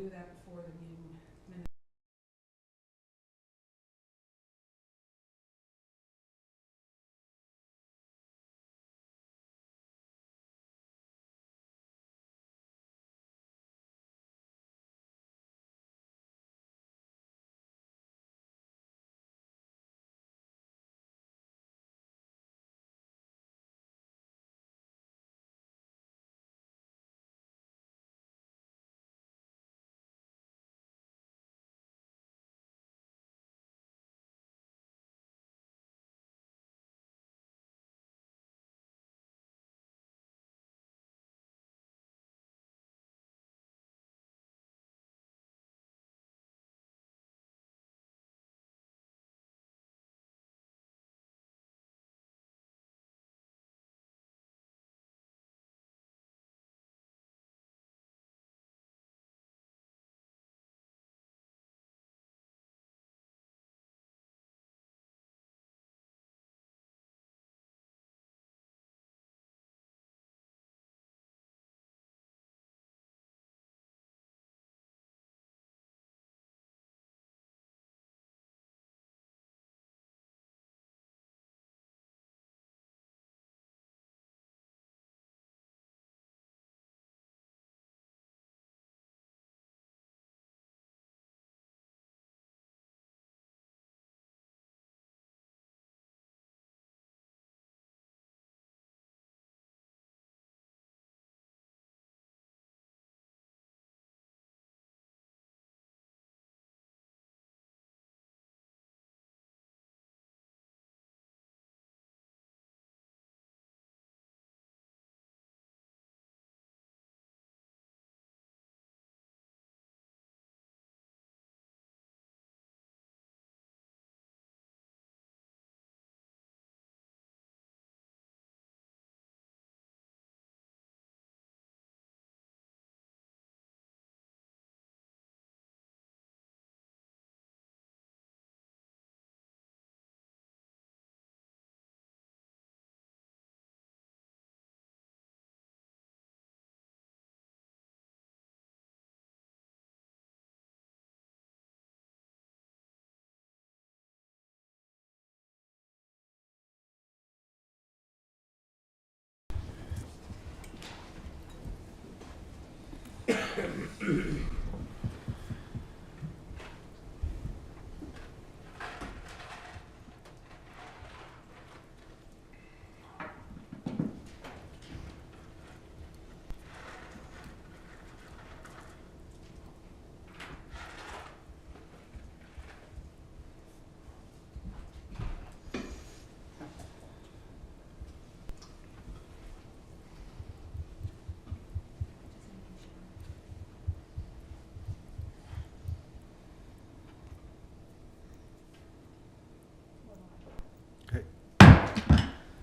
do that before the meeting.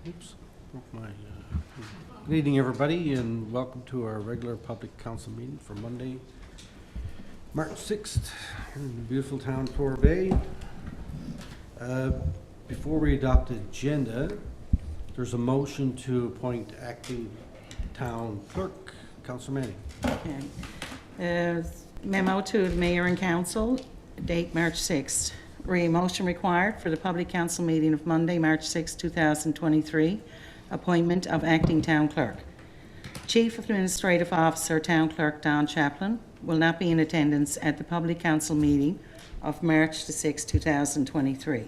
Oops, broke my, good evening, everybody, and welcome to our regular public council meeting for Monday, March 6th, in the beautiful town of Torre Bay. Before we adopt the agenda, there's a motion to appoint acting town clerk, Councillor Manning. Okay. Memo to the Mayor and Council, date March 6th. Motion required for the public council meeting of Monday, March 6, 2023. Appointment of acting town clerk. Chief Administrative Officer Town Clerk Don Chaplin will not be in attendance at the public council meeting of March 6, 2023.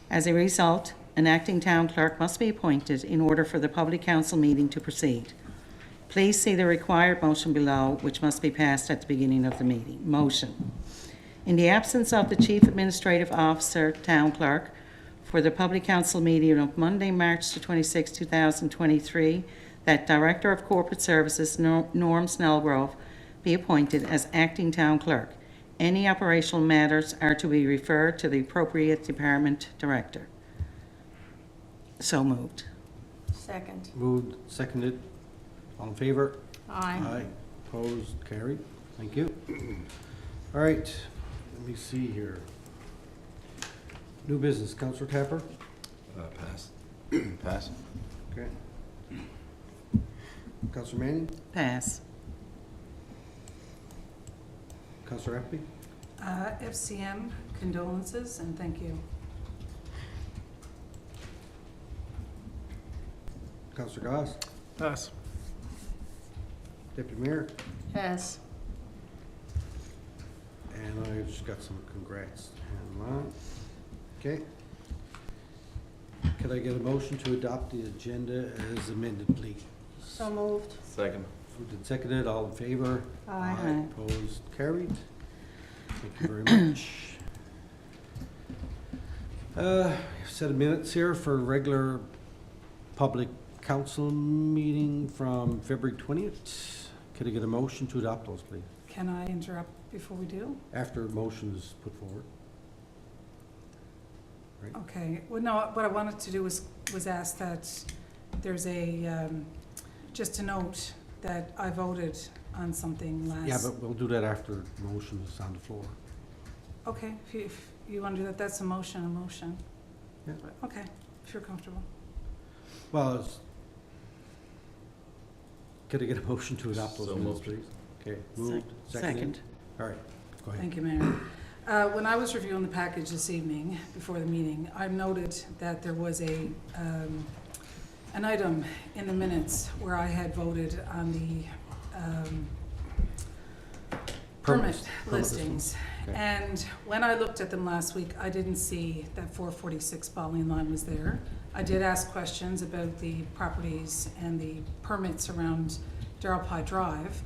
As a result, an acting town clerk must be appointed in order for the public council meeting to proceed. Please see the required motion below, which must be passed at the beginning of the meeting. Motion. In the absence of the Chief Administrative Officer, Town Clerk, for the Public Council meeting of Monday, March 26, 2023, that Director of Corporate Services, Norm Snellgrove, be appointed as Acting Town Clerk. Any operational matters are to be referred to the appropriate department director. So moved. Second. Moved, seconded. All in favor? Aye. Aye. Opposed? Carried. Thank you. All right. Let me see here. New business. Councillor Tapper? Pass. Pass. Okay. Councillor Manning? Pass. Councillor Appleby? FCM condolences and thank you. Councillor Goss? Pass. Deputy Mayor? Pass. And I just got some congrats. Okay. Could I get a motion to adopt the agenda as amended, please? So moved. Second. Moved and seconded, all in favor? Aye. Opposed, carried. Thank you very much. Set of minutes here for regular public council meeting from February 20th. Could I get a motion to adopt those, please? Can I interrupt before we do? After motion is put forward. Okay, well, no, what I wanted to do was ask that there's just a note that I voted on something last. Yeah, but we'll do that after motion is on the floor. Okay, if you want to do that, that's a motion. Yeah. Okay, if you're comfortable. Well, could I get a motion to adopt those So minutes, moved. please? Okay, moved, seconded? Second. All right, go ahead. Thank you, Mayor. When I was reviewing the package this evening, before the meeting, I noted that there was an item in the minutes where I had voted on the permit listings. Okay. And when I looked at them last week, I didn't see that 446 Bowling Line was there. I did ask questions about the properties and the permits around Darrell Pye Drive.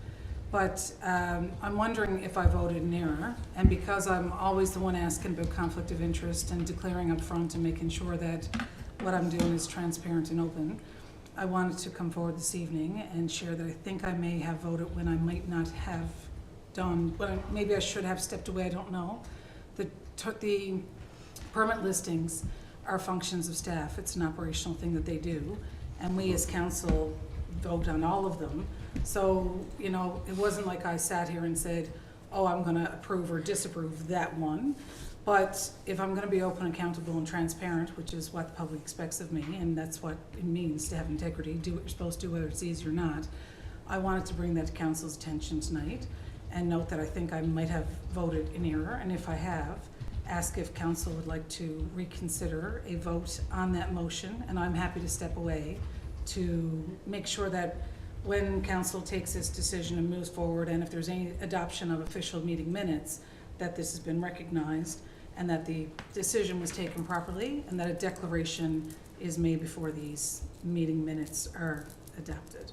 But I'm wondering if I voted in error, and because I'm always the one asking about conflict of interest and declaring up front and making sure that what I'm doing is transparent and open, I wanted to come forward this evening and share that I think I may have voted when I might not have done, maybe I should have stepped away, I don't know. The permit listings are functions of staff. It's an operational thing that they do, and we as council vote on all of them. So, you know, it wasn't like I sat here and said, oh, I'm gonna approve or disapprove that one. But if I'm gonna be open, accountable, and transparent, which is what the public expects of me, and that's what it means to have integrity, do what you're supposed to do, whether it's easy or not, I wanted to bring that to council's attention tonight and note that I think I might have voted in error, and if I have, ask if council would like to reconsider a vote on that motion, and I'm happy to step away to make sure that when council takes this decision and moves forward, and if there's any adoption of official meeting minutes, that this has been recognized and that the decision was taken properly and that a declaration is made before these meeting minutes are adopted.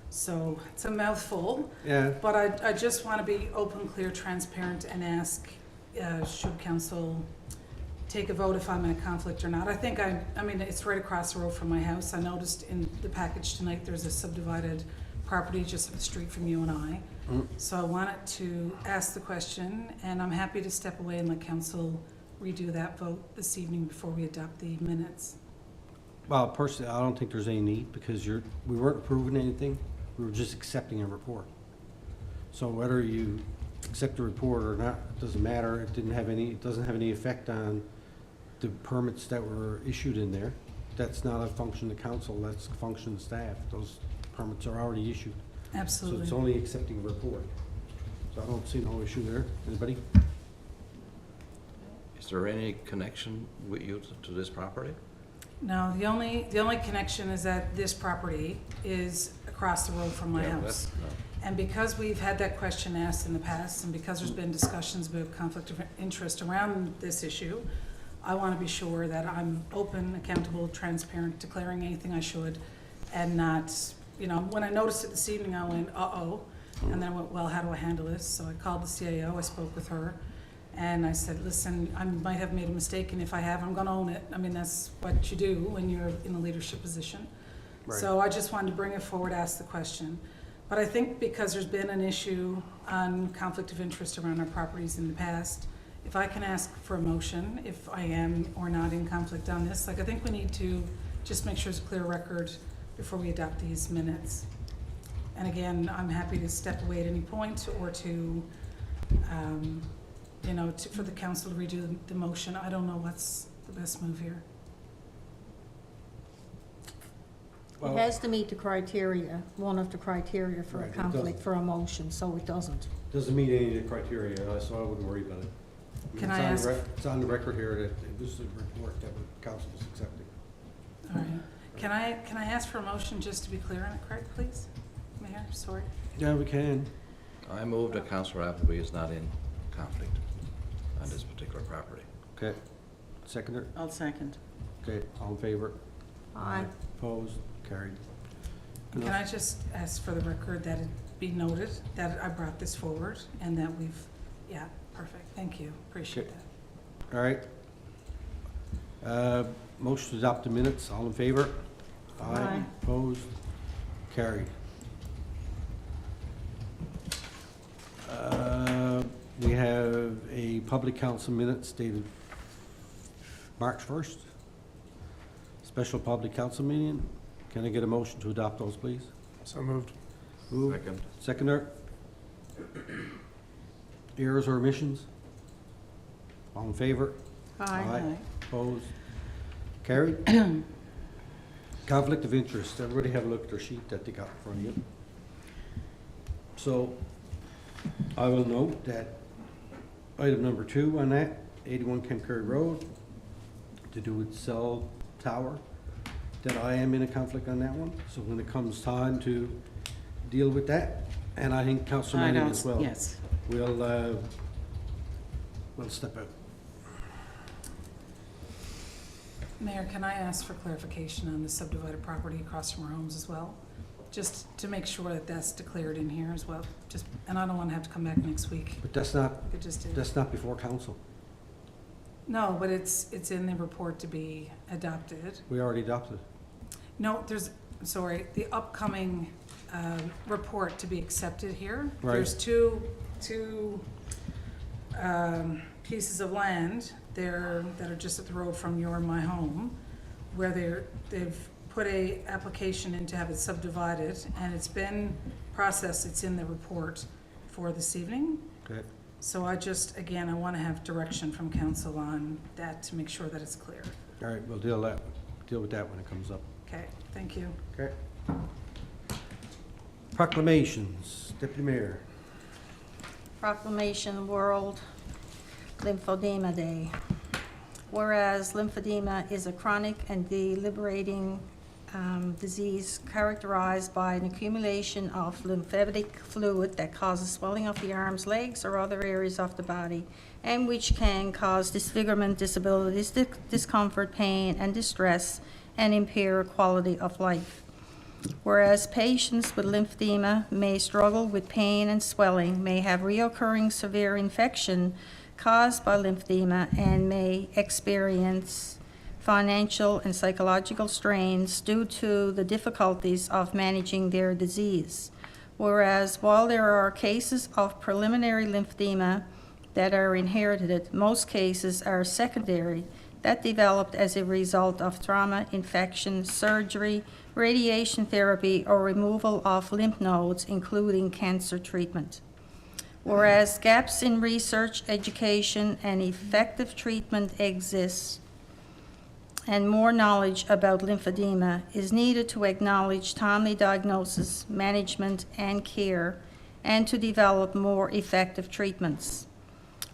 So it's a mouthful, Yeah, but I just want to be open, clear, transparent, and ask, should council take a vote if I'm in a conflict or not. I think I mean, it's right across the road from my house. I noticed in the package tonight, there's a subdivided property just up the street from you and I. So I wanted to ask the question, and I'm happy to step away and let council redo that vote this evening before we adopt the minutes. well, personally, I don't think there's any need, because we weren't approving anything, we were just accepting a report. So whether you accept the report or not, it doesn't matter, it doesn't have any effect on the permits that were issued in there. That's not a function of council, that's a function of staff. Those permits are already issued. So Absolutely. it's only accepting a report. So I don't see no issue there. Anybody? Is there any connection with you to this property? No, the only connection is that this property is across the road from my Yeah, house. that's- no. And because we've had that question asked in the past, and because there's been discussions about conflict of interest around this issue, I want to be sure that I'm open, accountable, transparent, declaring anything I should, and not, you know, when I noticed it this evening, I went, uh-oh, and then I went, well, how do I handle this? So I called the CAO, I spoke with her, and I said, listen, I might have made a mistake, and if I have, I'm going to own it. I mean, that's what you do when you're in a leadership position. Right. So I just wanted to bring it forward, ask the question. But I think because there's been an issue on conflict of interest around our properties in the past, if I can ask for a motion, if I am or not in conflict on this, like I think we need to just make sure it's a clear record before we adopt these minutes. And again, I'm happy to step away at any point or to, you know, for the council to redo the motion. I don't know what's the best move here. Well, It has to meet the criteria, one of the criteria for Right, a it conflict doesn't. for a motion, so it doesn't. Doesn't meet any of the criteria, so I wouldn't worry about it. Can It's I on the ask- It's on the record here that it was the report that the council was accepting. All right. Can I ask for a motion just to be clear on it, Craig, please? Mayor, sorry. Yeah, we can. I move that Councillor Appleby is not in conflict on this particular property. Okay. Seconder? I'll second. Okay, all in favor? Aye. Opposed? Carried. Good Can enough. I just ask for the record that it be noted that I brought this forward and that we've, yeah, perfect. Thank you. Appreciate Okay. that. All right. Motion to adopt the minutes, all in favor? Aye. Opposed? Carried. We have a public council minutes dated March 1st. Special public council meeting. Can I get a motion to adopt those, please? So moved. Moved. Second. Seconder? Errors or omissions? All in favor? Aye. Opposed? Carried. Conflict of interest. Everybody have a look at their sheet that they got in front of you. So I will note that item number 2 on that, 81 Camp Carey Road, to do with cell tower, that I am in a conflict on that one. So when it comes time to deal with that, and I think Councillor I Manning don't- as well, Yes. we'll step out. Mayor, can I ask for clarification on the subdivided property across from our homes as well? Just to make sure that that's declared in here as well. Just, and I don't want to have to come back next week. But that's not, I could just do. that's not before council. No, but it's in the report to be adopted. We already adopted. No, there's, sorry, the upcoming report to be accepted here. Right. There's two pieces of land there that are just at the road from your and my home, where they've put a application in to have it subdivided, and it's been processed. It's in the report for this evening. Okay. So I just, again, I want to have direction from council on that to make sure that it's clear. All right, we'll deal with that when it comes up. Okay, thank you. Okay. Proclamations. Deputy Mayor. Proclamation World Lymphedema Day. Whereas lymphedema is a chronic and debilitating disease characterized by an accumulation of lymphatic fluid that causes swelling of the arms, legs, or other areas of the body, and which can cause disfigurement, disabilities, discomfort, pain, and distress, and impair quality of life. Whereas patients with lymphedema may struggle with pain and swelling, may have reoccurring severe infection caused by lymphedema, and may experience financial and psychological strains due to the difficulties of managing their disease. Whereas while there are cases of preliminary lymphedema that are inherited, most cases are secondary that developed as a result of trauma, infection, surgery, radiation therapy, or removal of lymph nodes, including cancer treatment. Whereas gaps in research, education, and effective treatment exist, and more knowledge about lymphedema is needed to acknowledge timely diagnosis, management, and care, and to develop more effective treatments.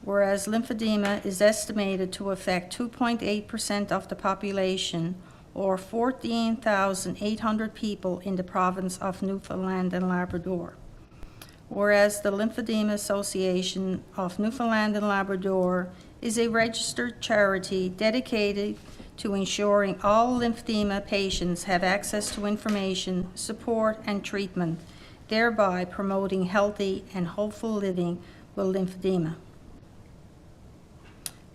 Whereas lymphedema is estimated to affect 2.8% of the population, or 14,800 people in the province of Newfoundland and Labrador. Whereas the Lymphedema Association of Newfoundland and Labrador is a registered charity dedicated to ensuring all lymphedema patients have access to information, support, and treatment, thereby promoting healthy and hopeful living with lymphedema.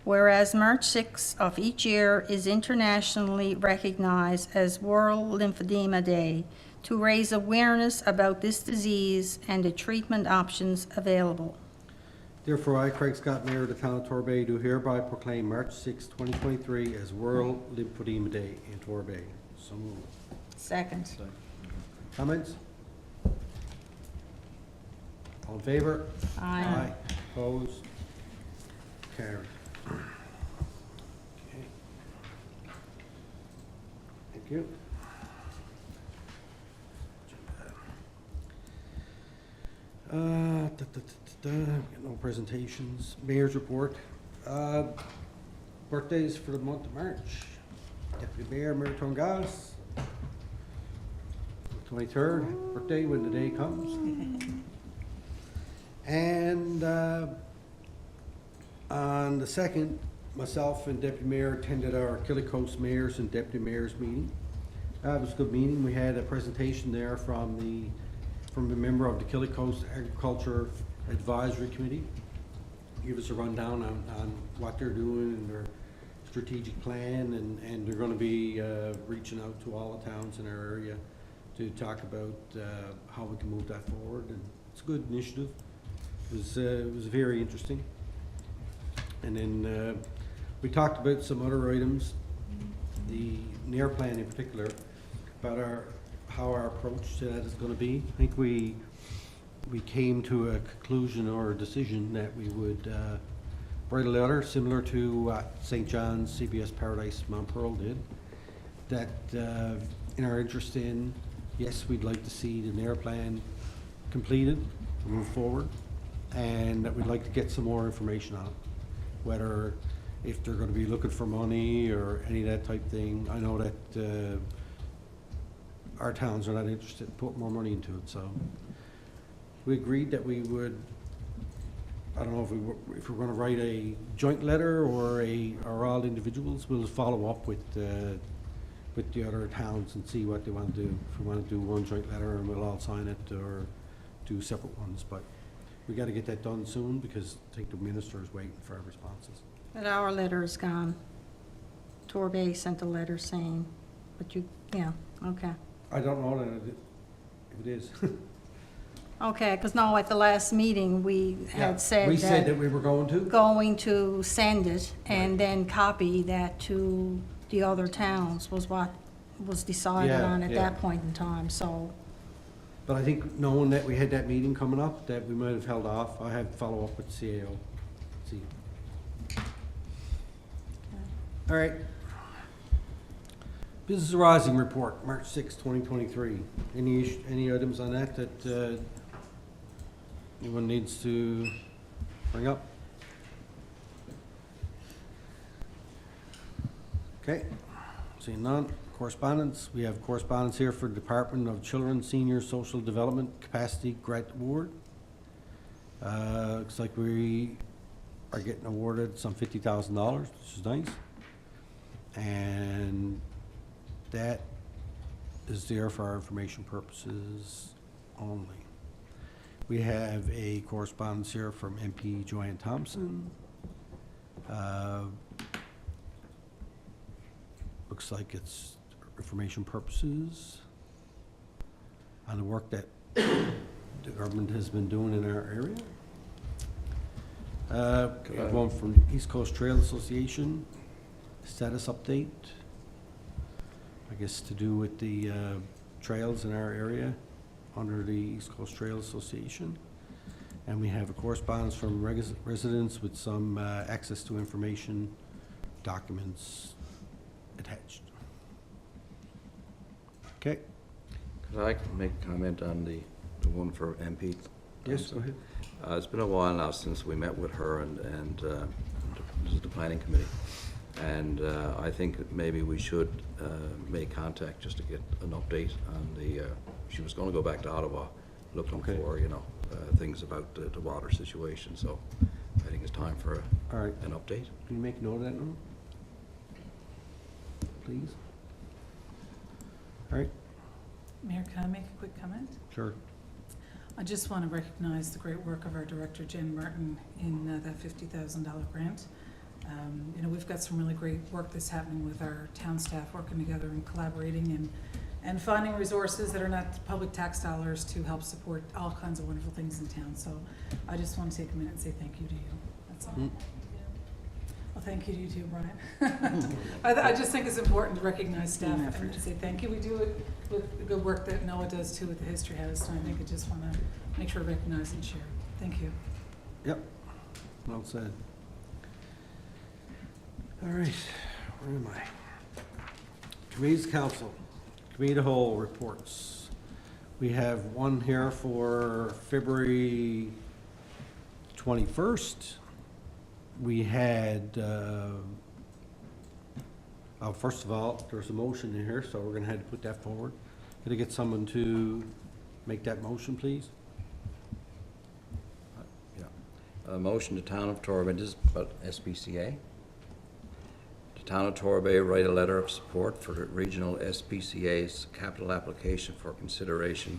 Whereas March 6th of each year is internationally recognized as World Lymphedema Day to raise awareness about this disease and the treatment options available. Therefore, I, Craig Scott, Mayor of the Town of Torbay, do hereby proclaim March 6, 2023 as World Lymphedema Day in Torbay. So moved. Second. Comments? All in favor? Aye. Opposed? Carried. Okay. Thank you. No presentations. Mayor's report. Birthdays for the month of March. Deputy Mayor Mary Tongas. 23rd, birthday when the day comes. And on the 2nd, myself and Deputy Mayor attended our Killycoast Mayors and Deputy Mayors meeting. It was a good meeting. We had a presentation there from a member of the Killycoast Agriculture Advisory Committee. Give us a rundown on what they're doing and their strategic plan, and they're going to be reaching out to all the towns in our area to talk about how we can move that forward. And it's a good initiative. It was very interesting. And then we talked about some other items, the NAIR plan in particular, about how our approach to that is going to be. I think we came to a conclusion or a decision that we would write a letter similar to what St. John's, CBS Paradise, Mount Pearl did, that in our interest in, yes, we'd like to see the NAIR plan completed, move forward, and that we'd like to get some more information on it, whether if they're going to be looking for money or any of that type thing. I know that our towns are not interested in putting more money into it, so we agreed that we would, I don't know if we're going to write a joint letter or all individuals. We'll follow up with the other towns and see what they want to do. If we want to do one joint letter and we'll all sign it, or do separate ones. But we got to get that done soon because I think the minister is waiting for our responses. But our letter is gone. Torbay sent a letter saying, but you, yeah, okay. I don't know if it is. Okay, because no, at the last meeting, we had said we said that that we were going to. Send it and then copy that to the other towns was what was decided Yeah, on at yeah. that point in time, so. But I think knowing that we had that meeting coming up, that we might have held off. I have follow up with CAO. See. All right. Business Rising Report, March 6, 2023. Any items on that anyone needs to bring up? Okay, seeing none. Correspondence, we have correspondence here for Department of Children, Senior Social Development Capacity Grant Award. Looks like we are getting awarded some $50,000, which is nice. And that is there for our information purposes only. We have a correspondence here from MP Joanne Thompson. Looks like it's information purposes on the work that the government has been doing in our area. We have one from East Coast Trail Association, status update. I guess to do with the trails in our area under the East Coast Trail Association. And we have a correspondence from residents with some access to information documents attached. Okay. Could I make a comment on the one for MP? Yes, go ahead. It's been a while now since we met with her and this is the planning committee. And I think maybe we should make contact just to get an update on the, she was going to go back to Ottawa looking Okay. for, things about the water situation. So I think it's time for All right. an update. Can you make note of that now? Please. All right. Mayor, can I make a quick comment? Sure. I just want to recognize the great work of our director, Jen Martin, in that $50,000 grant. We've got some really great work that's happening with our town staff working together and collaborating and finding resources that are not public tax dollars to help support all kinds of wonderful things in town. So I just want to take a minute and say thank you to you. That's all. Well, thank you to you too, Brian. I just think it's important to recognize staff and to say thank you. We do it with the good work that Noah does too with the History House, and I think I just want to make sure to recognize and share. Thank you. Yep. Well said. All right. Where am I? Committees, Council. Committee of the Whole reports. We have one here for February 21st, we had, first of all, there's a motion in here, so we're going to have to put that forward. Could I get someone to make that motion, please? A motion to Town of Torbay, this is about SPCA. The Town of Torbay write a letter of support for the regional SPCA's capital application for consideration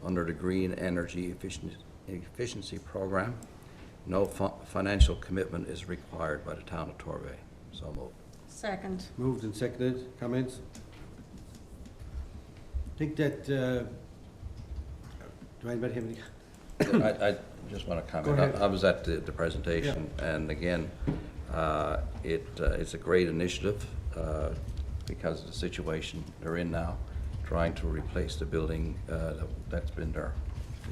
under the Green Energy Efficiency Program. No financial commitment is required by the Town of Torbay. So moved. Second. Moved and seconded. Comments? I think that, do anybody have any? I just want to comment. Go ahead. I was at the presentation, and again, it's a great initiative because of the situation they're in now, trying to replace the building that's been the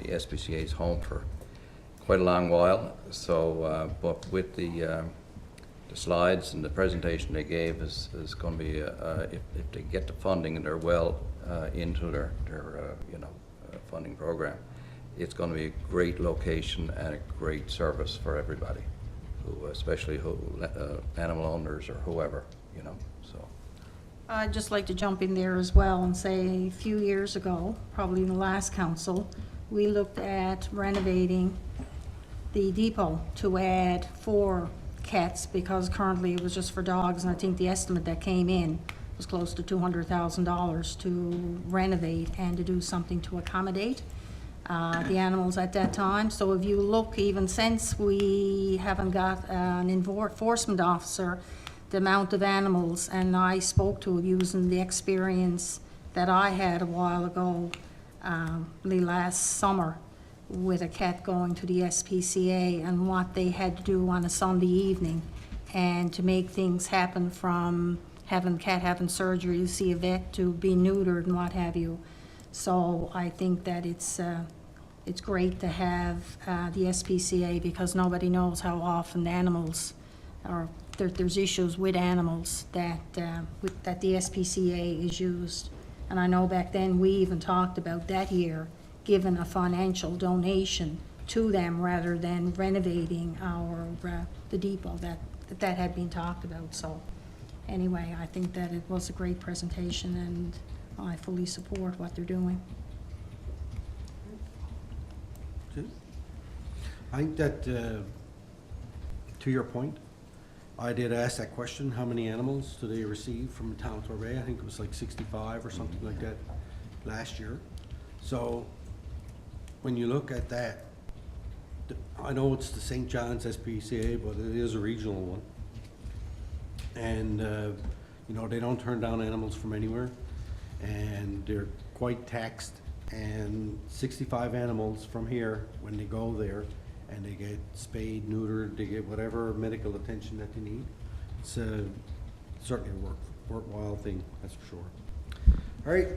SPCA's home for quite a long while. So, but with the slides and the presentation they gave is going to be, if they get the funding and they're well into their funding program, it's going to be a great location and a great service for everybody, especially animal owners or whoever, so. I'd just like to jump in there as well and say a few years ago, probably in the last council, we looked at renovating the depot to add 4 cats because currently it was just for dogs, and I think the estimate that came in was close to $200,000 to renovate and to do something to accommodate the animals at that time. So if you look, even since we haven't got an enforcement officer, the amount of animals, and I spoke to using the experience that I had a while ago, the last summer, with a cat going to the SPCA and what they had to do on a Sunday evening, and to make things happen from having cat having surgery to see a vet to be neutered and what have you. So I think that it's great to have the SPCA, because nobody knows how often the animals, or there's issues with animals that that the SPCA is used. And I know back then we even talked about that year giving a financial donation to them rather than renovating our the depot that had been talked about. So anyway, I think that it was a great presentation, and I fully support what they're doing. I think that, to your point, I did ask that question, how many animals do they receive from the town of Torbay? I think it was like 65 or something like that last year. So when you look at that, I know it's the St. John's SPCA, but it is a regional one. And, they don't turn down animals from anywhere, and they're quite taxed. And 65 animals from here, when they go there and they get spayed, neutered, they get whatever medical attention that they need, it's certainly a worthwhile thing, that's for sure. All right,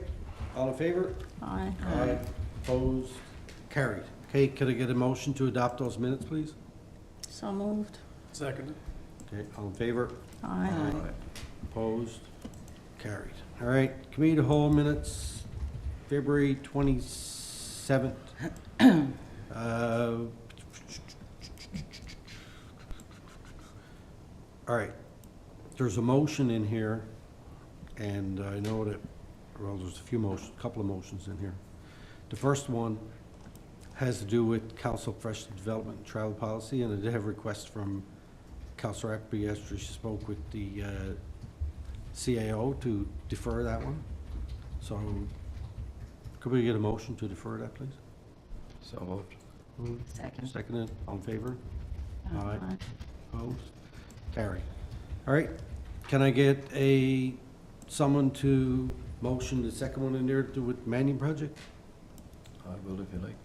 all in favor? Aye. Aye. Opposed? Carried. Okay, could I get a motion to adopt those minutes, please? So moved. Second. Okay, all in favor? Aye. Opposed? Carried. All right, committee to whole minutes, February 27th. All right, there's a motion in here, and I know that, well, there's a couple of motions in here. The first one has to do with council professional development and travel policy, and I did have a request from Councillor Appleby after she spoke with the CAO to defer that one. So could we get a motion to defer that, please? So moved. Second. Seconded, all in favor? Aye. Aye. Opposed? Carry. All right, can I get someone to motion the second one in there to do with Manning project? I will if you like.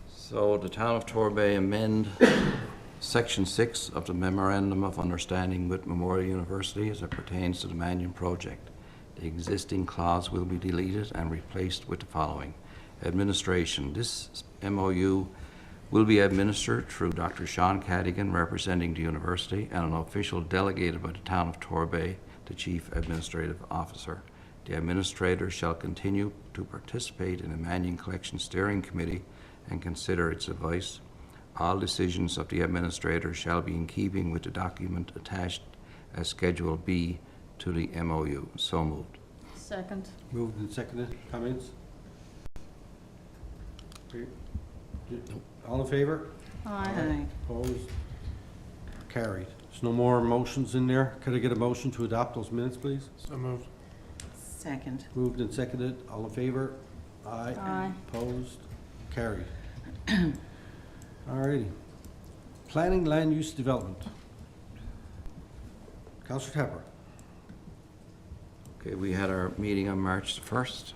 So the Town of Torbay amend Section 6 of the Memorandum of Understanding with Memorial University as it pertains to the Manning project. The existing clause will be deleted and replaced with the following. Administration. This MOU will be administered through Dr. Sean Cadigan, representing the university, and an official delegated by the Town of Torbay, the Chief Administrative Officer. The administrator shall continue to participate in the Manning Collection Steering Committee and consider its advice. All decisions of the administrator shall be in keeping with the document attached as Schedule B to the MOU. So moved. Second. Moved and seconded. Comments? All in favor? Aye. Opposed? Carried. There's no more motions in there. Could I get a motion to adopt those minutes, please? So moved. Second. Moved and seconded. All in favor? Aye. Aye. Opposed? Carried. Alrighty. Planning land use development. Councillor Tepper. Okay, we had our meeting on March 1st.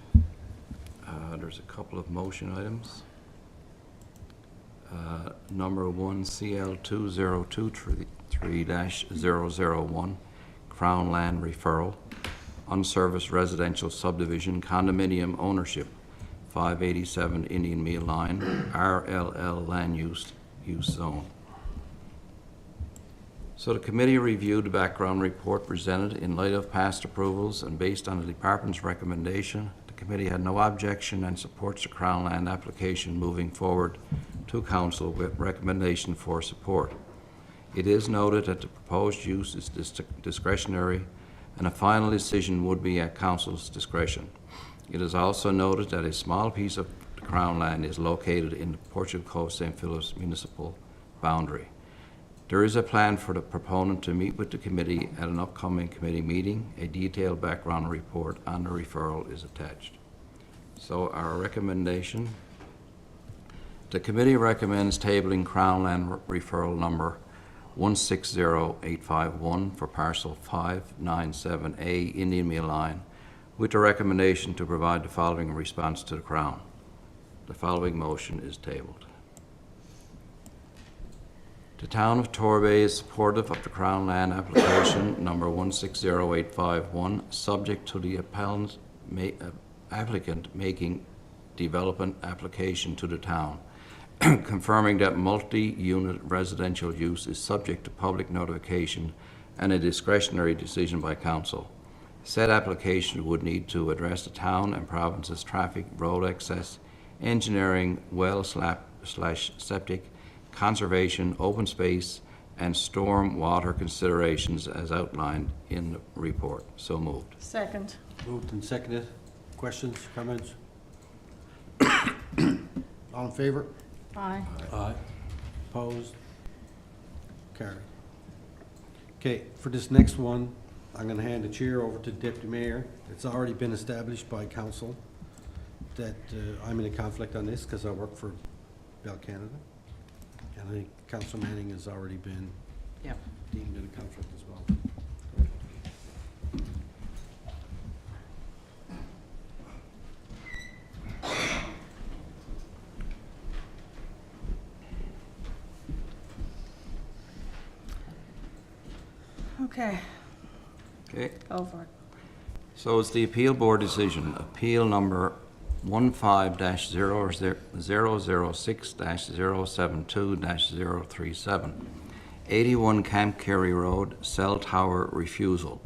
There's a couple of motion items. Number 1, CL 2023-001, Crown Land Referral, Unserviced Residential Subdivision, Condominium Ownership, 587 Indian Meal Line, RLL Land Use Zone. So the committee reviewed the background report presented in light of past approvals, and based on the department's recommendation, the committee had no objection and supports the Crown Land application moving forward to Council with recommendation for support. It is noted that the proposed use is discretionary, and a final decision would be at Council's discretion. It is also noted that a small piece of the Crown Land is located in the Portugal Cove St. Philip's municipal boundary. There is a plan for the proponent to meet with the committee at an upcoming committee meeting. A detailed background report on the referral is attached. So our recommendation, the committee recommends tabling Crown Land referral number 160851 for parcel 597A Indian Meal Line, with the recommendation to provide the following response to the Crown. The following motion is tabled. The town of Torbay is supportive of the Crown Land application number 160851, subject to the applicant making development application to the town, confirming that multi-unit residential use is subject to public notification and a discretionary decision by council. Said application would need to address the town and province's traffic, road access, engineering, well/septic, conservation, open space, and storm water considerations as outlined in the report. So moved. Second. Moved and seconded. Questions, comments? All in favor? Aye. Aye. Opposed? Carried. Okay, for this next one, I'm going to hand the chair over to Deputy Mayor. It's already been established by council that I'm in a conflict on this because I work for Bell Canada. And I think Councillor Manning has already been deemed in a conflict as well. Okay, Okay. go for it. So it's the appeal board decision, appeal number 15-006-072-037, 81 Camp Carey Road, cell tower refusal.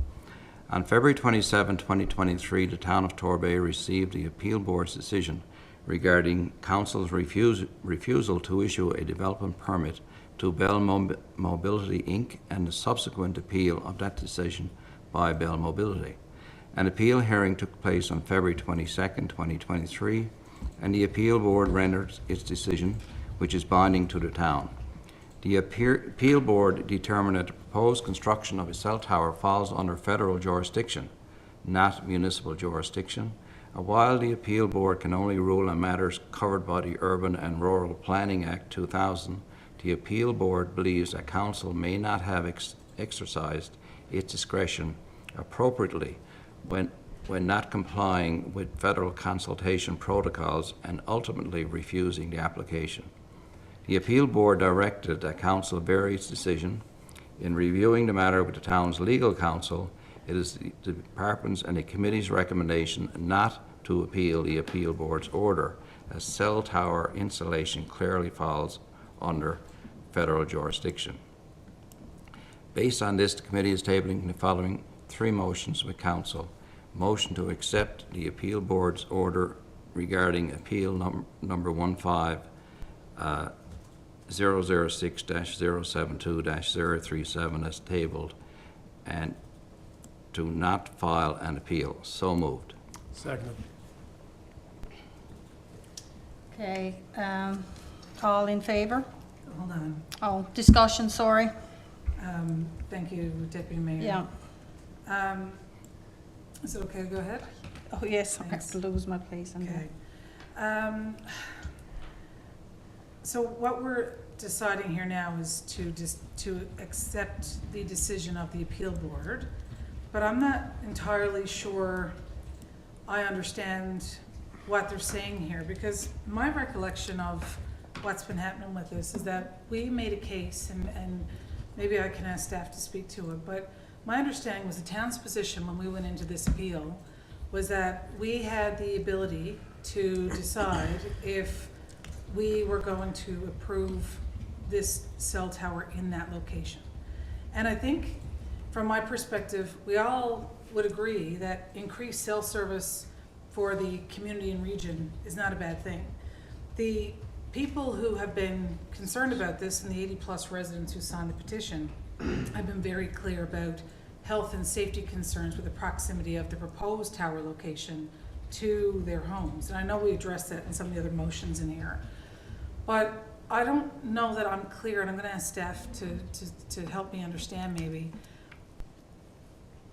On February 27, 2023, the town of Torbay received the appeal board's decision regarding council's refusal to issue a development permit to Bell Mobility Inc. and the subsequent appeal of that decision by Bell Mobility. An appeal hearing took place on February 22, 2023, and the appeal board rendered its decision, which is binding to the town. The appeal board determined that the proposed construction of a cell tower falls under federal jurisdiction, not municipal jurisdiction. While the appeal board can only rule on matters covered by the Urban and Rural Planning Act 2000, the appeal board believes that council may not have exercised its discretion appropriately when not complying with federal consultation protocols and ultimately refusing the application. The appeal board directed that council vary its decision. In reviewing the matter with the town's legal counsel, it is the department's and the committee's recommendation not to appeal the appeal board's order, as cell tower installation clearly falls under federal jurisdiction. Based on this, the committee is tabling the following three motions with council. Motion to accept the appeal board's order regarding appeal number 006-072-037 as tabled, and to not file an appeal. So moved. Second. Okay, all in favor? Hold on. Oh, discussion, sorry. Thank you, Deputy Mayor. Yeah. Is it okay to go ahead? Oh, yes, I have Thanks. to lose my place on Okay. that. So what we're deciding here now is to accept the decision of the appeal board, but I'm not entirely sure I understand what they're saying here, because my recollection of what's been happening with this is that we made a case, and maybe I can ask staff to speak to it, but my understanding was the town's position when we went into this appeal was that we had the ability to decide if we were going to approve this cell tower in that location. And I think, from my perspective, we all would agree that increased cell service for the community and region is not a bad thing. The people who have been concerned about this, and the 80-plus residents who signed the petition, have been very clear about health and safety concerns with the proximity of the proposed tower location to their homes. And I know we addressed that in some of the other motions in here. But I don't know that I'm clear, and I'm going to ask staff to help me understand maybe.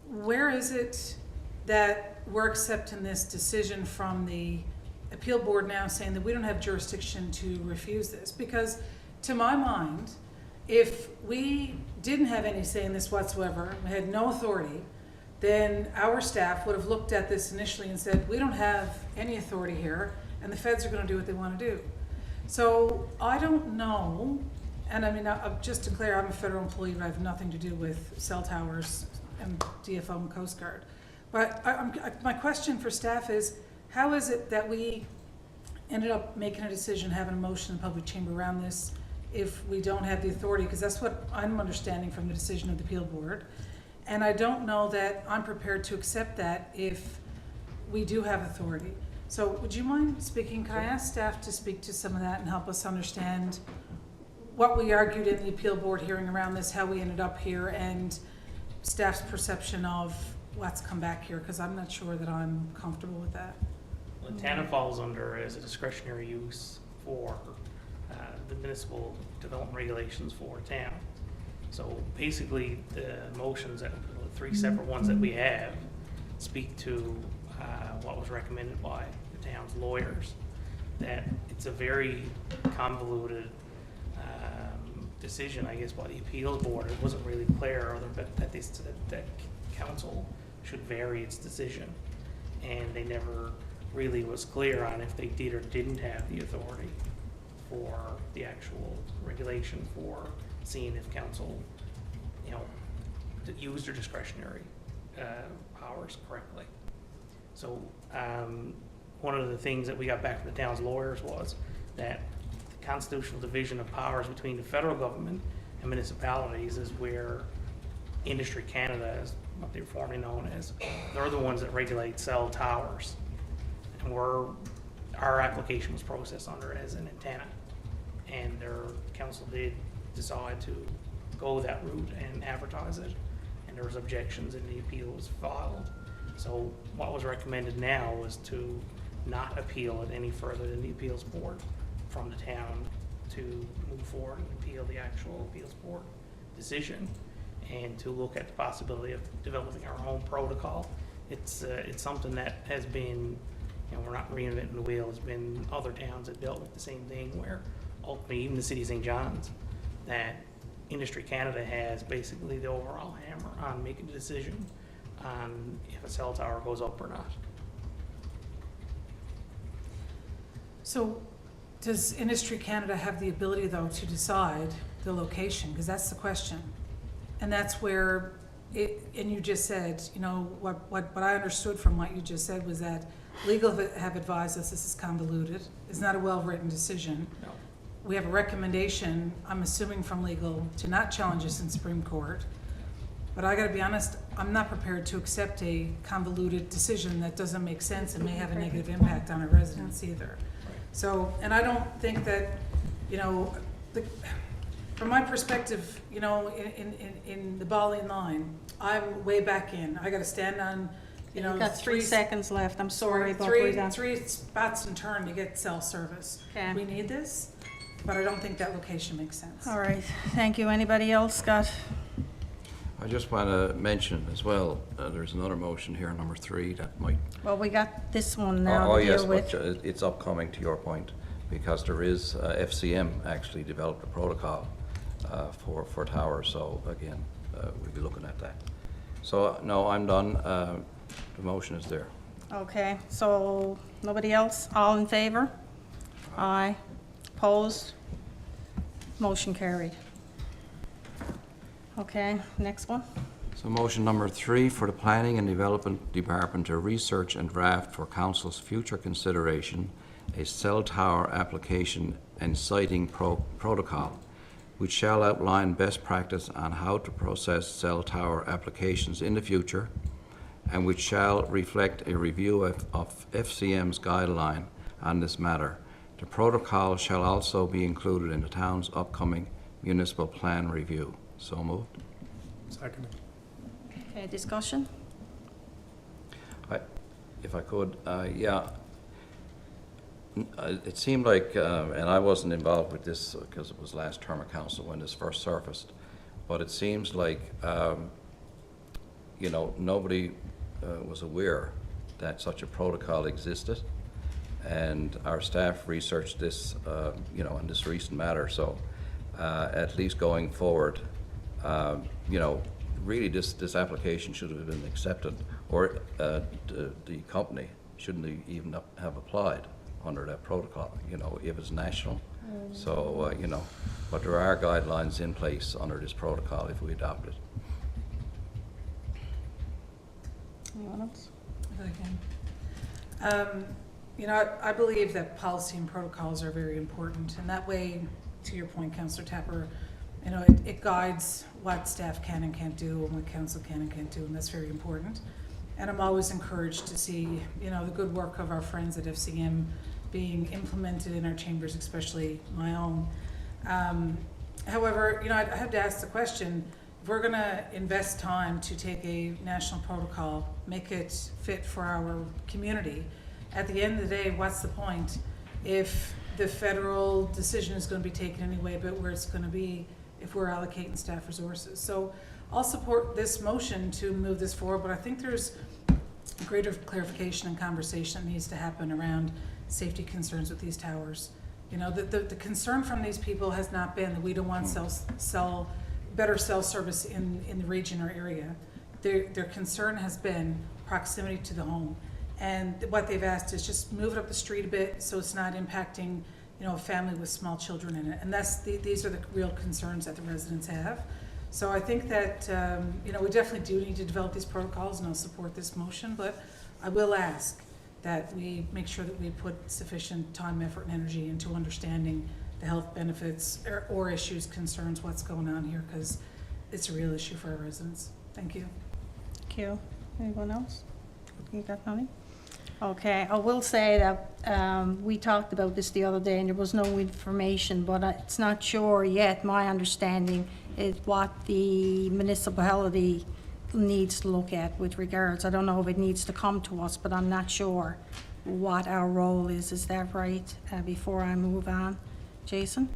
Where is it that we're accepting this decision from the appeal board now saying that we don't have jurisdiction to refuse this? Because to my mind, if we didn't have any say in this whatsoever, we had no authority, then our staff would have looked at this initially and said, we don't have any authority here, and the feds are going to do what they want to do. So I don't know, and I mean, just to clear, I'm a federal employee, but I have nothing to do with cell towers and DFO and Coast Guard. But my question for staff is, how is it that we ended up making a decision, having a motion in the public chamber around this, if we don't have the authority? Because that's what I'm understanding from the decision of the appeal board. And I don't know that I'm prepared to accept that if we do have authority. So would you mind speaking? Can I ask staff to speak to some of that and help us understand what we argued in the appeal board hearing around this, how we ended up here, and staff's perception of what's come back here? Because I'm not sure that I'm comfortable with that. Well, TANF falls under as a discretionary use for the municipal development regulations for town. So basically, the motions, the three separate ones that we have, speak to what was recommended by the town's lawyers. That it's a very convoluted decision, I guess, by the appeals board. It wasn't really clear that council should vary its decision, and they never really was clear on if they did or didn't have the authority for the actual regulation for seeing if council, used their discretionary powers correctly. So one of the things that we got back from the town's lawyers was that the constitutional division of powers between the federal government and municipalities is where Industry Canada, is what they're formerly known as, they're the ones that regulate cell towers. And our application was processed under it as an antenna. And their council did decide to go that route and advertise it. And there was objections and the appeal was filed. So what was recommended now was to not appeal it any further than the appeals board from the town, to move forward and appeal the actual appeals board decision, and to look at the possibility of developing our own protocol. It's something that has been, we're not reinventing the wheel. There's been other towns that dealt with the same thing, where ultimately even the city of St. John's, that Industry Canada has basically the overall hammer on making a decision on if a cell tower goes up or not. So does Industry Canada have the ability, though, to decide the location? Because that's the question. And that's where and you just said, what I understood from what you just said was that legal have advised us this is convoluted. It's not a well-written decision. No. We have a recommendation, I'm assuming from legal, to not challenge this in Supreme Court. But I gotta be honest, I'm not prepared to accept a convoluted decision that doesn't make sense and may have a negative impact on our residents either. So, and I don't think that you know, from my perspective, you know, in the Bali line, I'm way back in. I gotta stand on, you know. You've got 3 seconds left, I'm sorry, but we're done. Three spots in turn to get cell service. Okay. We need this, but I don't think that location makes sense. All right, thank you. Anybody else, Scott? I just want to mention as well, there's another motion here, number 3, that might. Well, we got this one now Oh, to yes, deal with. but it's upcoming to your point, because there is, FCM actually developed a protocol for towers, so again, we'll be looking at that. So, no, I'm done. The motion is there. Okay, so nobody else? All in favor? Aye. Opposed? Motion carried. Okay, next one. So motion number 3 for the Planning and Development Department to research and draft for Council's future consideration a cell tower application and siting protocol, which shall outline best practice on how to process cell tower applications in the future, and which shall reflect a review of FCM's guideline on this matter. The protocol shall also be included in the town's upcoming municipal plan review. So moved. Second. Okay, discussion? If I could, yeah. It seemed like, and I wasn't involved with this because it was last term of council when this first surfaced, but it seems like, you know, nobody was aware that such a protocol existed, and our staff researched this, you know, in this recent matter. So, at least going forward, you know, really this application should have been accepted, or the company shouldn't even have applied under that protocol, you know, if it's national. So, you know, but there are guidelines in place under this protocol if we adopt it. Anyone else? Again. You know, I believe that policy and protocols are very important, and that way, to your point, Councillor Tapper, you know, it guides what staff can and can't do and what council can and can't do, and that's very important. And I'm always encouraged to see, you know, the good work of our friends at FCM being implemented in our chambers, especially my own. However, you know, I have to ask the question, if we're gonna invest time to take a national protocol, make it fit for our community, at the end of the day, what's the point if the federal decision is gonna be taken anyway, but where it's gonna be if we're allocating staff resources? So I'll support this motion to move this forward, but I think there's greater clarification and conversation that needs to happen around safety concerns with these towers. You know, the concern from these people has not been that we don't want better cell service in the region or area. Their concern has been proximity to the home. And what they've asked is just move it up the street a bit so it's not impacting, you know, a family with small children in it. And these are the real concerns that the residents have. So I think that, you know, we definitely do need to develop these protocols, and I'll support this motion, but I will ask that we make sure that we put sufficient time, effort, and energy into understanding the health benefits or issues, concerns, what's going on here, because it's a real issue for our residents. Thank you. Thank you. Anyone else? You got nothing? Okay, I will say that we talked about this the other day and there was no information, but it's not sure yet. My understanding is what the municipality needs to look at with regards. I don't know if it needs to come to us, but I'm not sure what our role is. Is that right? Before I move on. Jason?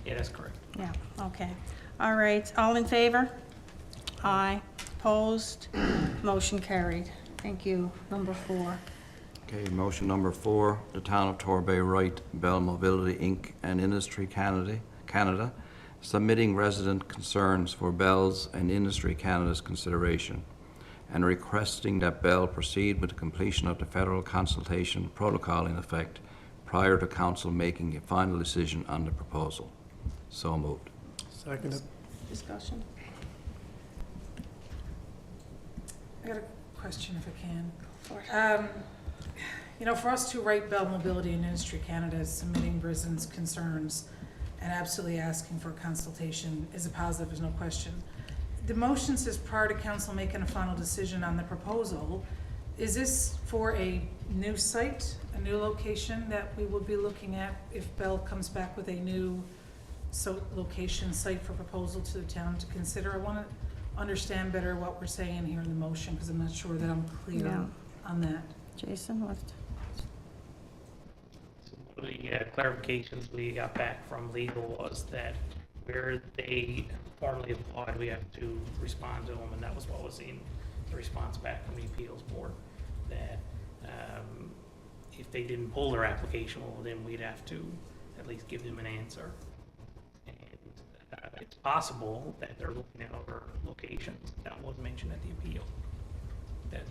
Yeah, that's correct. Yeah, okay. All right, all in favor? Aye. Opposed? Motion carried. Thank you. Number 4. Okay, motion number 4, the Town of Torbay Right Bell Mobility Inc. and Industry Canada submitting resident concerns for Bell's and Industry Canada's consideration, and requesting that Bell proceed with the completion of the federal consultation protocol in effect prior to council making a final decision on the proposal. So moved. Second. Discussion? I got a question if I can. You know, for us to write Bell Mobility and Industry Canada submitting residents' concerns and absolutely asking for a consultation is a positive, there's no question. The motion says prior to council making a final decision on the proposal, Is this for a new site, a new location that we will be looking at if Bell comes back with a new location site for proposal to the town to consider? I want to understand better what we're saying here in the motion, because I'm not sure that I'm clear Yeah. on that. Jason, what? The clarifications we got back from legal was that where they formally applied, we have to respond to them, and that was what was in the response back from the appeals board, that if they didn't pull their application, well, then we'd have to at least give them an answer. And it's possible that they're looking at other locations. That was mentioned at the appeal. That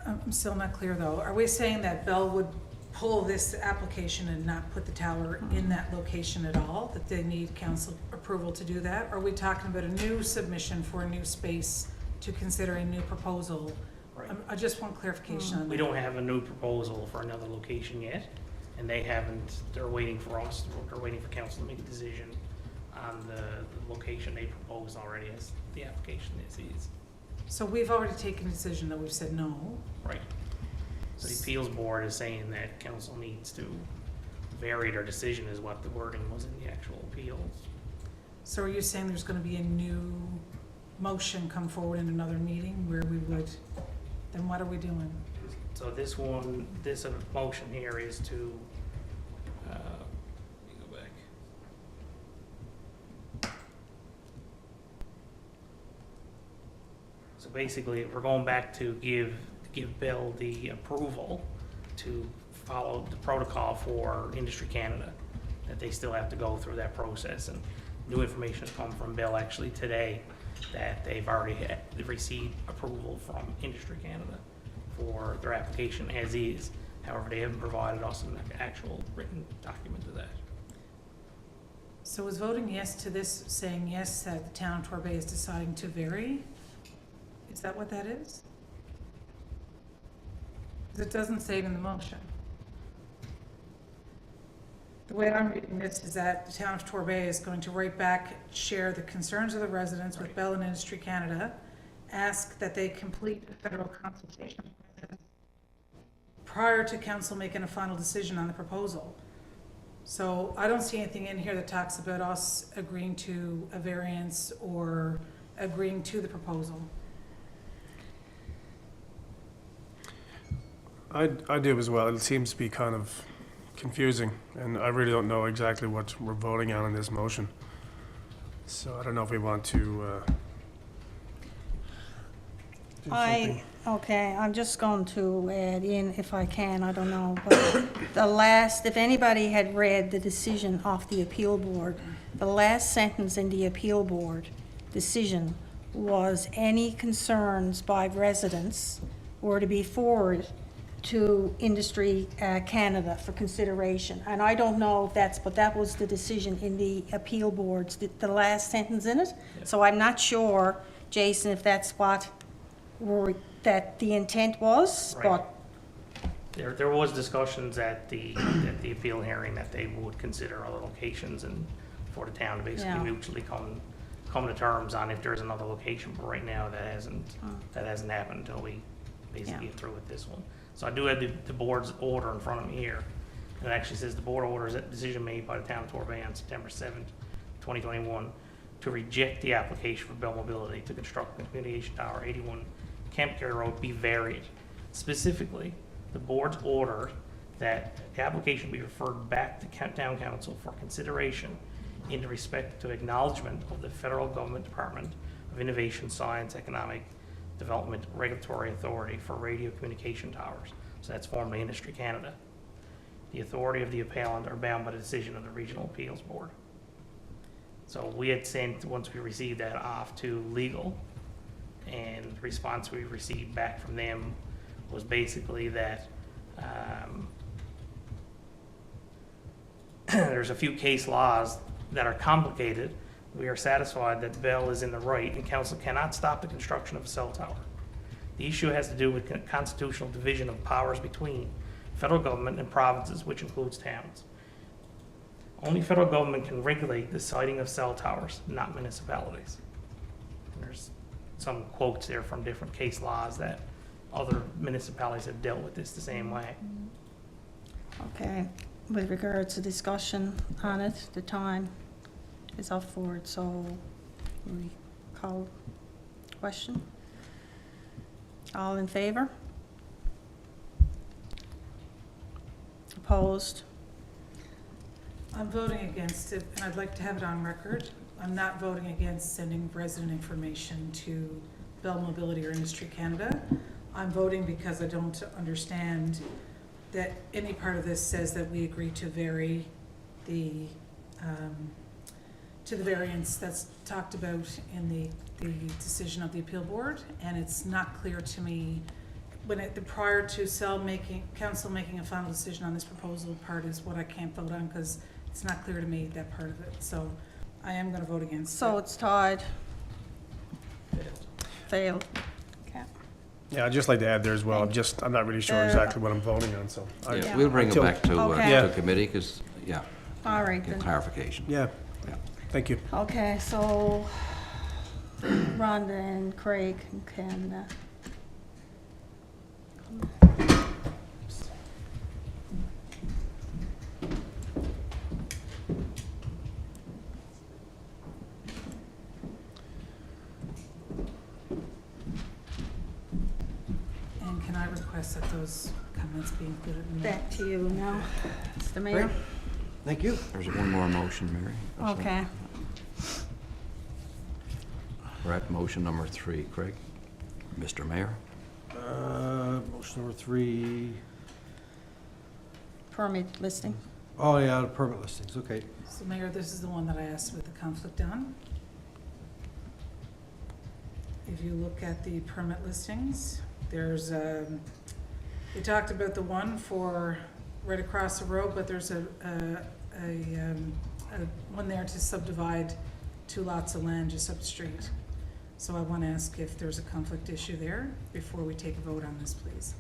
I'm still not clear, though. Are we saying that Bell would pull this application and not put the tower in that location at all, that they need council approval to do that? Or are we talking about a new submission for a new space to consider a new proposal? Right. I just want clarification on we that. don't have a new proposal for another location yet, and they haven't, they're waiting for us, they're waiting for council to make a decision on the location they proposed already as the application is. So we've already taken a decision that we've said no. Right. So the appeals board is saying that council needs to vary their decision is what the wording was in the actual appeals. So are you saying there's gonna be a new motion come forward in another meeting where we would, then what are we doing? So this one, this motion here is to, let me go back. So basically, we're going back to give Bill the approval to follow the protocol for Industry Canada, that they still have to go through that process. And new information has come from Bill actually today that they've already received approval from Industry Canada for their application as is. However, they haven't provided us an actual written document of that. So is voting yes to this saying yes that the town of Torbay is deciding to vary? Is that what that is? 'Cause it doesn't say it in the motion. The way I'm reading this is that the town of Torbay is going to write back, share the concerns of the residents with Right. Bell and Industry Canada, ask that they complete a federal consultation process prior to council making a final decision on the proposal. So I don't see anything in here that talks about us agreeing to a variance or agreeing to the proposal. I do as well. It seems to be kind of confusing, and I really don't know exactly what we're voting on in this motion. So I don't know if we want to do something. Okay, I'm just going to add in, if I can, I don't know, but if anybody had read the decision of the appeal board, the last sentence in the appeal board decision was any concerns by residents were to be forwarded to Industry Canada for consideration. And I don't know if that's, but that was the decision in the appeal boards, the last sentence in it. Yeah. So I'm not sure, Jason, if that's what that the intent was, Right. but There was discussions at the appeal hearing that they would consider other locations and for the town to basically Yeah. mutually come to terms on if there's another location, but right now that hasn't happened until we basically Yeah. get through with this one. So I do have the board's order in front of me here. And it actually says the board orders a decision made by the town of Torbay on September 7th, 2021 to reject the application for Bell Mobility to construct the communication tower 81 Camp Carey Road be varied. Specifically, the board's ordered that the application be referred back to town council for consideration in respect to acknowledgement of the federal government Department of Innovation, Science, Economic Development Regulatory Authority for radio communication towers. So that's formerly Industry Canada. The authority of the appellant are bound by the decision of the Regional Appeals Board. So we had sent, once we received that off to legal, and the response we received back from them was basically that there's a few case laws that are complicated. We are satisfied that Bell is in the right and council cannot stop the construction of a cell tower. The issue has to do with constitutional division of powers between federal government and provinces, which includes towns. Only federal government can regulate the siting of cell towers, not municipalities. And there's some quotes there from different case laws that other municipalities have dealt with this the same way. Okay, with regards to discussion on it, the time is up for it, so we call question. All in favor? Opposed? I'm voting against it, and I'd like to have it on record. I'm not voting against sending resident information to Bell Mobility or Industry Canada. I'm voting because I don't understand that any part of this says that we agree to vary to the variance that's talked about in the decision of the appeal board, and it's not clear to me when prior to council making a final decision on this proposal part is what I can't vote on, because it's not clear to me, that part of it. So I am going to vote against it. So it's tied. Failed. Okay. Yeah, I'd just like to add there as well, I'm not really sure exactly what I'm voting on, so. Yeah, we'll bring it Until- back to Okay. to committee, because, yeah, All right get then. clarification. Yeah, Yeah. thank you. Okay, so Rhonda and Craig can, And can I request that those comments be included in the back to you now, Mr. Mayor. Great. Thank you. There's one more motion, Mary. That's it. Okay. We're at motion number 3, Craig. Mr. Mayor? Motion number 3. Permit listing. Oh, yeah, the permit listings, okay. So Mayor, this is the one that I asked with the conflict on. If you look at the permit listings, there's, we talked about the one for right across the road, but there's a one there to subdivide 2 lots of land just up the street. So I want to ask if there's a conflict issue there before we take a vote on this, please.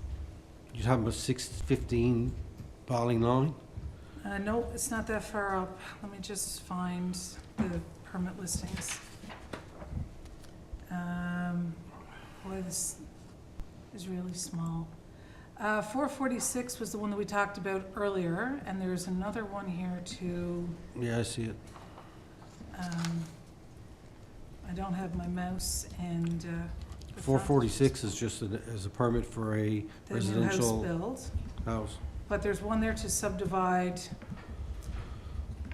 You're talking about 615 Bowling Line? No, it's not that far up. Let me just find the permit listings. Boy, this is really small. 446 was the one that we talked about earlier, and there's another one here too. Yeah, I see it. I don't have my mouse and. 446 is just as a permit for a The new house residential build, house. but there's one there to subdivide.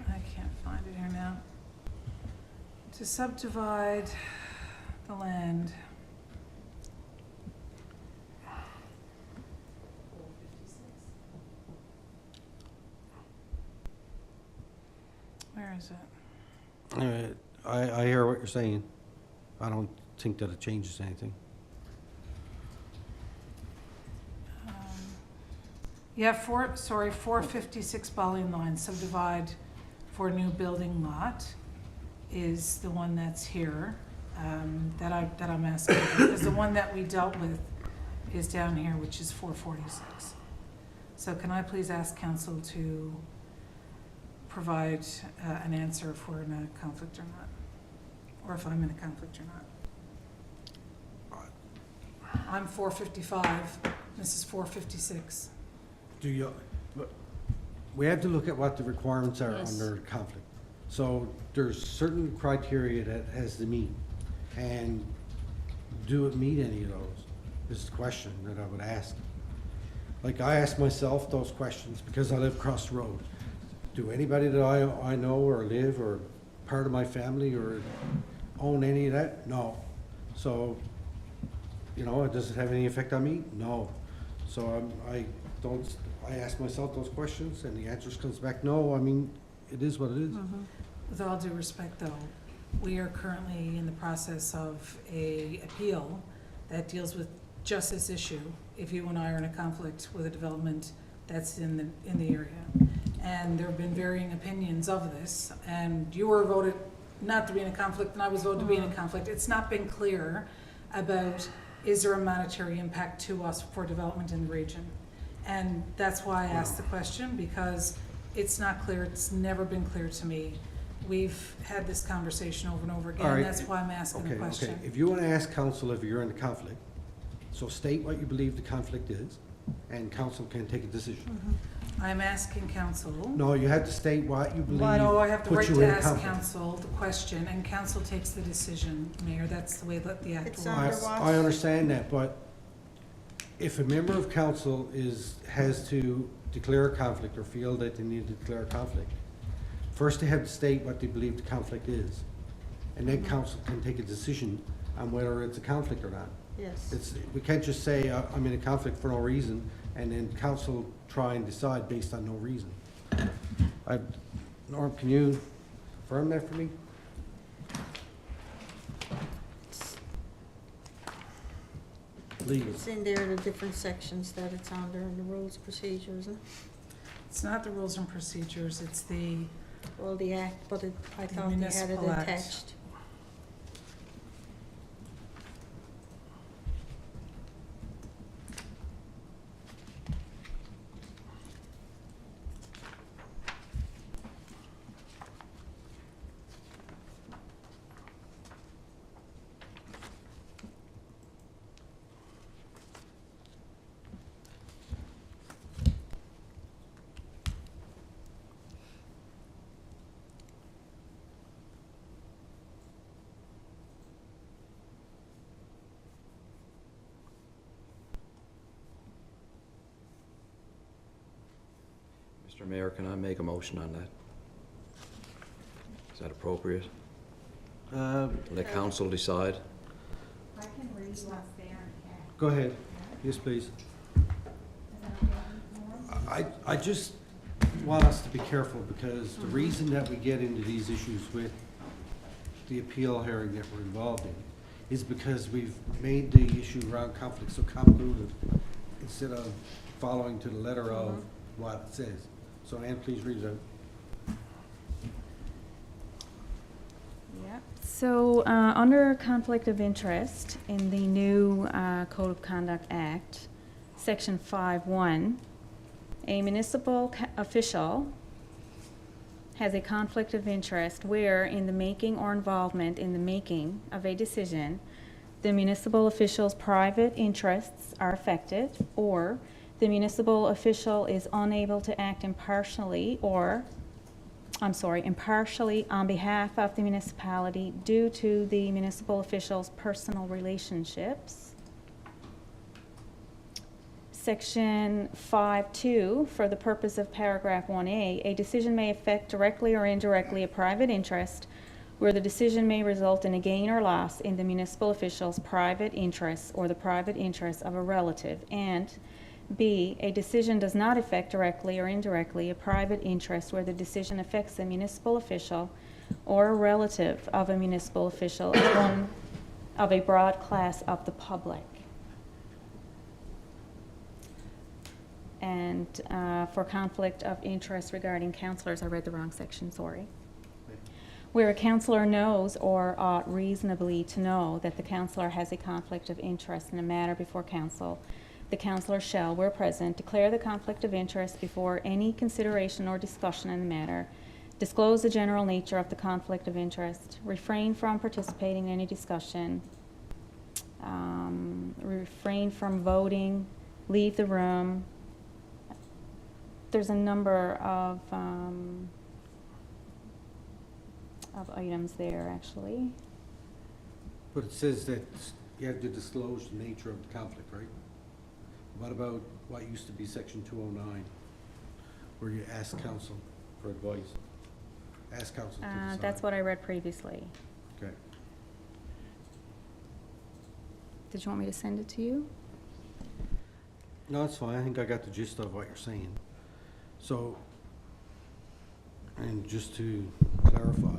I can't find it here now. To subdivide the land. Where is it? I hear what you're saying. I don't think that it changes anything. Yeah, 456 Bowling Line, subdivide for new building lot is the one that's here, that I'm asking, because the one that we dealt with is down here, which is 446. So can I please ask council to provide an answer if we're in a conflict or not? Or if I'm in a conflict or not? I'm 455, this is 456. Do you, we have to look at what the requirements are Yes. under conflict. So there's certain criteria that has to meet, and do it meet any of those? Is the question that I would ask. Like, I ask myself those questions because I live across the road. Do anybody that I know or live or part of my family or own any of that? No. So, does it have any effect on me? No. So I ask myself those questions and the answers comes back no. I mean, it is what it is. With all due respect, though, we are currently in the process of a appeal that deals with just this issue, if you and I are in a conflict with a development that's in the area. And there have been varying opinions of this, and you were voted not to be in a conflict, and I was voted to be in a conflict. It's not been clear about, is there a monetary impact to us for development in the region? And that's why I asked the question, because it's not clear, it's never been clear to me. We've had this conversation over and over All again, right. that's why I'm asking the question. Okay. If you want to ask council if you're in a conflict, So state what you believe the conflict is, and council can take a decision. I'm asking council. No, you have to state what you believe Why do I have the right puts you to in a ask conflict. council the question, and council takes the decision, Mayor? That's the way that the act It's works. under what? I understand that, but if a member of council has to declare a conflict or feel that they need to declare a conflict, first they have to state what they believe the conflict is, and then council can take a decision on whether it's a conflict or not. Yes. We can't just say, I'm in a conflict for no reason, and then council try and decide based on no reason. Norm, can you confirm that for me? Please. It's in there, the different sections that it's under in the rules, procedures, and It's not the rules and procedures, it's the, all the act, but I thought they had it municipal act. attached. Mr. Mayor, can I make a motion on that? Is that appropriate? Let council decide. Go ahead. Yes, please. I just want us to be careful, because the reason that we get into these issues with the appeal hearing that we're involved in is because we've made the issue around conflict so convoluted instead of following to the letter of what it says. So Ann, please read it out. Yeah. So under conflict of interest in the new Code of Conduct Act, Section 5.1, a municipal official has a conflict of interest where in the making or involvement in the making of a decision, the municipal official's private interests are affected, or the municipal official is unable to act impartially on behalf of the municipality due to the municipal official's personal relationships. Section 5.2, for the purpose of paragraph 1A, a decision may affect directly or indirectly a private interest where the decision may result in a gain or loss in the municipal official's private interests or the private interests of a relative, and B, a decision does not affect directly or indirectly a private interest where the decision affects a municipal official or a relative of a municipal official as one of a broad class of the public. And for conflict of interest regarding councillors, I read the wrong section, sorry. Where a councillor knows or ought reasonably to know that the councillor has a conflict of interest in a matter before council, the councillor shall, where present, declare the conflict of interest before any consideration or discussion in the matter, disclose the general nature of the conflict of interest, refrain from participating in any discussion, refrain from voting, leave the room. There's a number of items there, actually. But it says that you have to disclose the nature of the conflict, right? What about what used to be section 209, where you ask council for advice? Ask council to decide. That's what I read previously. Okay. Did you want me to send it to you? No, it's fine. I think I got the gist of what you're saying. So, and just to clarify,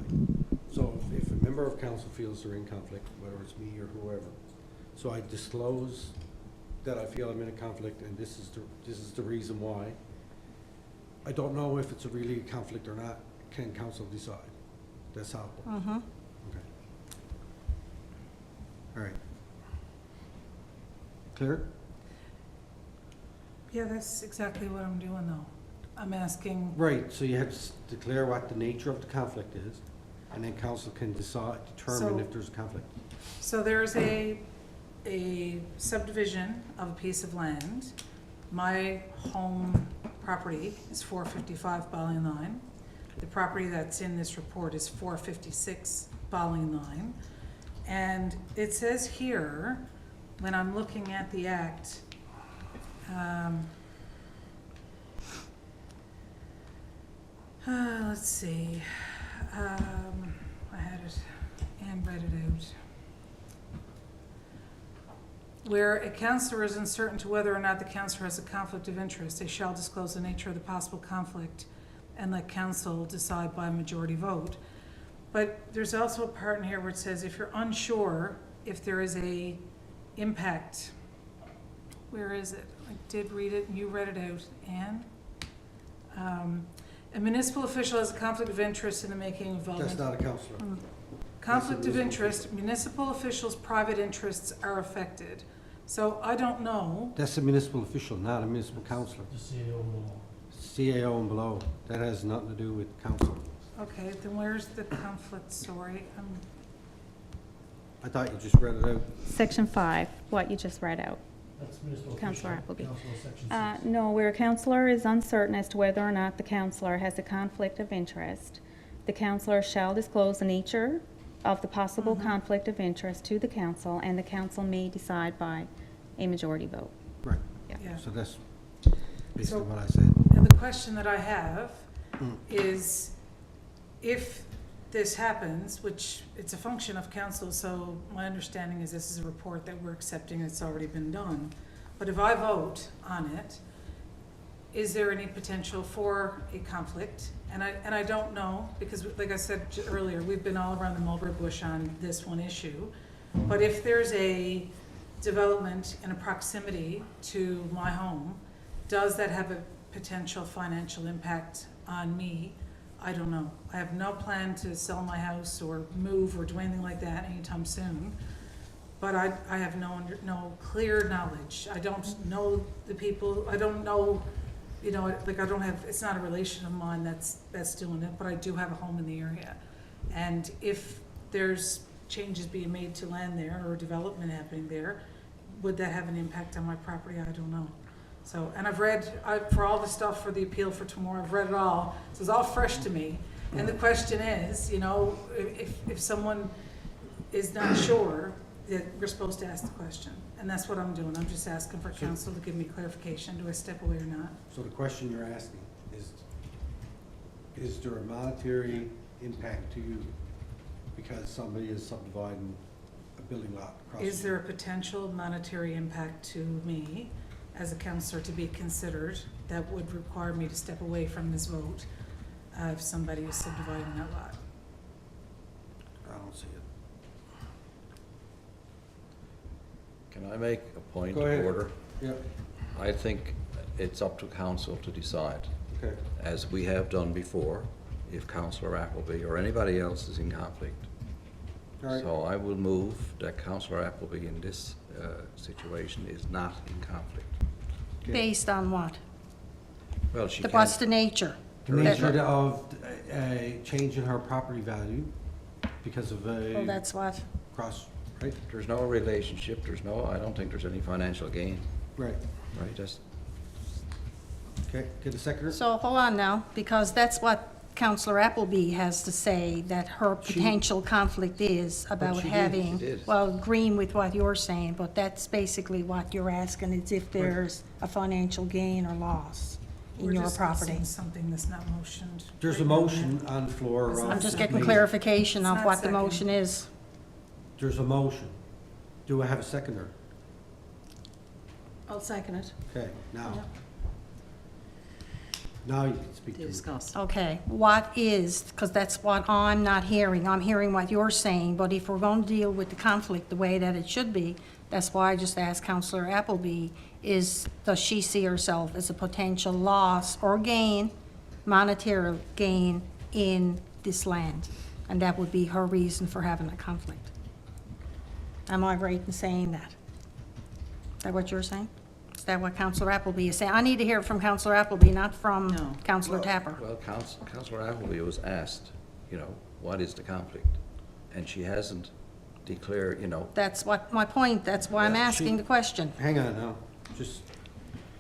so if a member of council feels they're in conflict, whether it's me or whoever, so I disclose that I feel I'm in a conflict and this is the reason why. I don't know if it's a really conflict or not. Can council decide? That's how it works. Okay. All right. Clear? yeah, that's exactly what I'm doing though. I'm asking, Right, so you have to declare what the nature of the conflict is, and then council can determine So- if there's a conflict. so there's a a subdivision of a piece of land. My home property is 455 Bowling Line. The property that's in this report is 456 Bowling Line. And it says here, when I'm looking at the act, let's see, I had it and read it out. Where a councillor is uncertain to whether or not the councillor has a conflict of interest, they shall disclose the nature of the possible conflict and let council decide by majority vote. But there's also a part in here where it says if you're unsure if there is a impact, where is it? I did read it, and you read it out, Anne. A municipal official has a conflict of interest in the making of involvement. That's not a councillor. Conflict of interest, municipal officials' private interests are affected. So I don't know. That's a municipal official, not a municipal councillor. CAO and below. That has nothing to do with council. Okay, then where's the conflict, sorry? I thought you just read it out. Section 5, what you just read out. That's municipal Councillor official, Appleby. council section 6. No, where a councillor is uncertain as to whether or not the councillor has a conflict of interest, the councillor shall disclose the nature of the possible conflict of interest to the council, and the council may decide by a majority vote. Right. Yeah. So that's So- basically what I said. And the question that I have is, if this happens, which it's a function of council, so my understanding is this is a report that we're accepting, it's already been done. But if I vote on it, is there any potential for a conflict? And I don't know, because like I said earlier, we've been all around the mulberry bush on this one issue. But if there's a development in a proximity to my home, does that have a potential financial impact on me? I don't know. I have no plan to sell my house or move or do anything like that anytime soon. But I have no clear knowledge. I don't know the people, I don't know, you know, like I don't have, it's not a relation of mine that's doing it, but I do have a home in the area. And if there's changes being made to land there or development happening there, would that have an impact on my property? I don't know. So, and I've read, for all the stuff for the appeal for tomorrow, I've read it all, so it's all fresh to me. And the question is, you know, if someone is not sure, that we're supposed to ask the question. And that's what I'm doing, I'm just asking for council to give me clarification, do I step away or not? So the question you're asking is there a monetary impact to you because somebody is subdividing a building lot across? Is there a potential monetary impact to me as a councillor to be considered that would require me to step away from this vote if somebody is subdividing that lot? I don't see it. Can I make a point Go of ahead. order? Yeah, I think it's up to council to decide, okay. as we have done before, if Councillor Appleby or anybody else is in conflict. All right. So I will move that Councillor Appleby in this situation is not in conflict. Okay. Based on what? Well, she What's can't, the nature? The nature of a change in her property value because of Well, a that's what. cross, right? there's no relationship, I don't think there's any financial gain, Right. right? That's, Okay, get a seconder? So hold on now, because that's what Councillor Appleby has to say, that her She- potential conflict is about she did, having, she did. well, agreeing with what you're saying, but that's basically what you're asking, is if there's a financial gain or loss in We're your just property. discussing something that's not motioned. There's a right now. motion on the floor. It's of I'm just Second. getting clarification It's of not what the second. motion is. There's a motion. Do I have a seconder? I'll second it. Okay, now. Now you can speak to it. Discuss. Okay, what is, because that's what I'm not hearing. I'm hearing what you're saying, but if we're going to deal with the conflict the way that it should be, that's why I just asked Councillor Appleby, does she see herself as a potential loss or gain, monetary gain in this land? And that would be her reason for having a conflict. Am I right in saying that? Is that what you're saying? Is that what Councillor Appleby is saying? I need to hear it from Councillor Appleby, not from No. Councillor Tapper. well, Councillor Appleby was asked, you know, what is the conflict? And she hasn't declare, you know, That's what, my point, that's why I'm Yeah, asking the question. Hang on now, just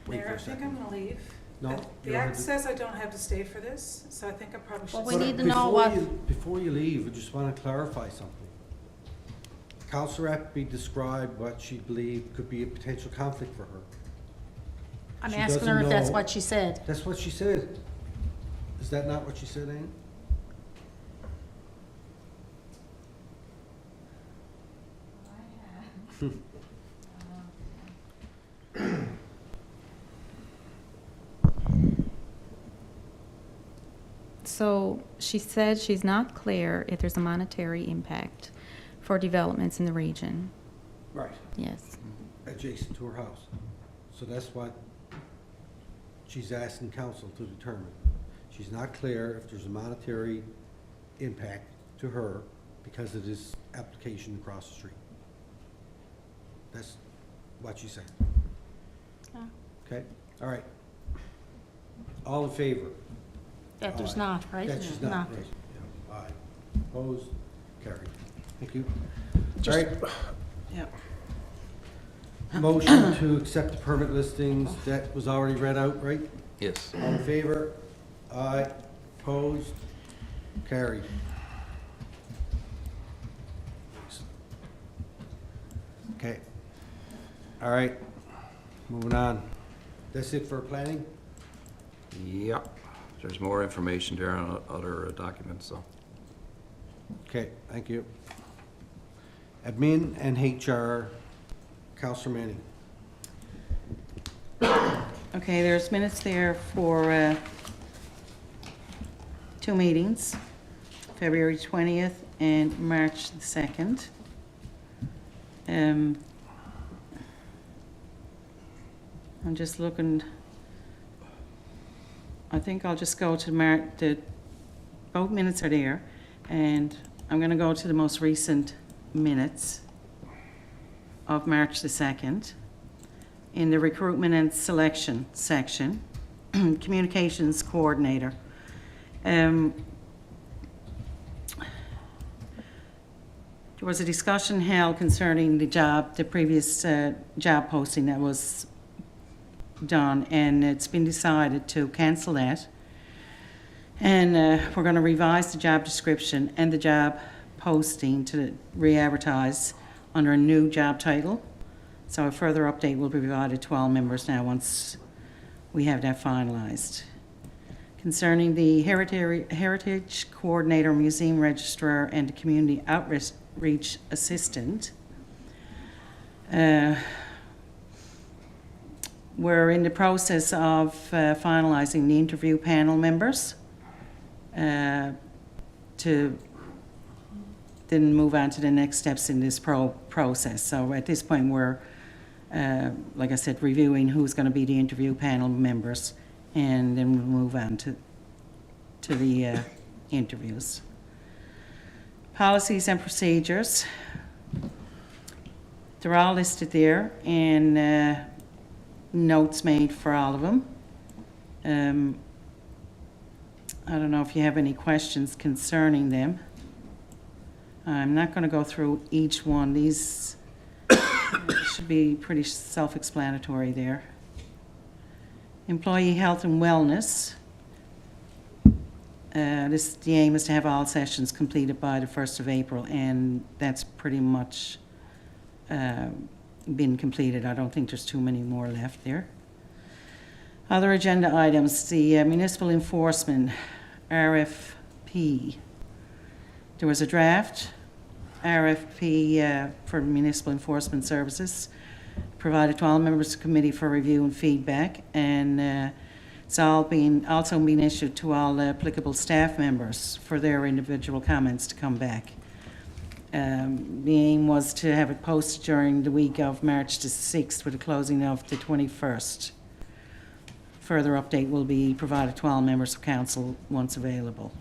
wait Mayor, for I a think second. I'm gonna leave. No, you The don't have act to- says I don't have to stay for this, so I think I probably should. Well, we stay. need to know what- Before you leave, I just want to clarify something. Councillor Appleby described what she believed could be a potential conflict for her. I'm She asking her doesn't if that's know. what she said. That's what she said. Is that not what she said, Ann? So she said she's not clear if there's a monetary impact for developments in the region. Right. Yes. Adjacent to her house. So that's what she's asking council to determine. She's not clear if there's a monetary impact to her because of this application across the street. That's what she said. Yeah. Okay, all right. All in favor? That there's Aye. not, right? That she's No. not, right. Yeah, aye. Opposed? Carried. Thank you. All Just- right, Yep. motion to accept the permit listings, that was already read out, right? yes. All in favor? Aye. Opposed? Carried. Okay. All right, moving on. That's it for planning? Yep. There's more information there on other documents, so. Okay, thank you. Admin and HR, Councillor Manning. Okay, there's minutes there for 2 meetings, February 20th and March the 2nd. I'm just looking, I think I'll just go to both minutes are there, and I'm going to go to the most recent minutes of March the 2nd. In the recruitment and selection section, communications coordinator. There was a discussion held concerning the previous job posting that was done, and it's been decided to cancel that. And we're going to revise the job description and the job posting to re-advertise under a new job title. So a further update will be provided to all members now once we have that finalized. Concerning the Heritage Coordinator, Museum Registrar, and Community Outreach Assistant, we're in the process of finalizing the interview panel members to then move on to the next steps in this process. So at this point, we're, like I said, reviewing who's going to be the interview panel members, and then we'll move on to the interviews. Policies and procedures. They're all listed there, and notes made for all of them. I don't know if you have any questions concerning them. I'm not going to go through each one. These should be pretty self-explanatory there. Employee health and wellness. The aim is to have all sessions completed by the 1st of April, and that's pretty much been completed. I don't think there's too many more left there. Other agenda items, the municipal enforcement, RFP. There was a draft RFP for municipal enforcement services provided to all members of the committee for review and feedback, and it's also been issued to all applicable staff members for their individual comments to come back. The aim was to have it posted during the week of March the 6th with a closing of the 21st. Further update will be provided to all members of council once available.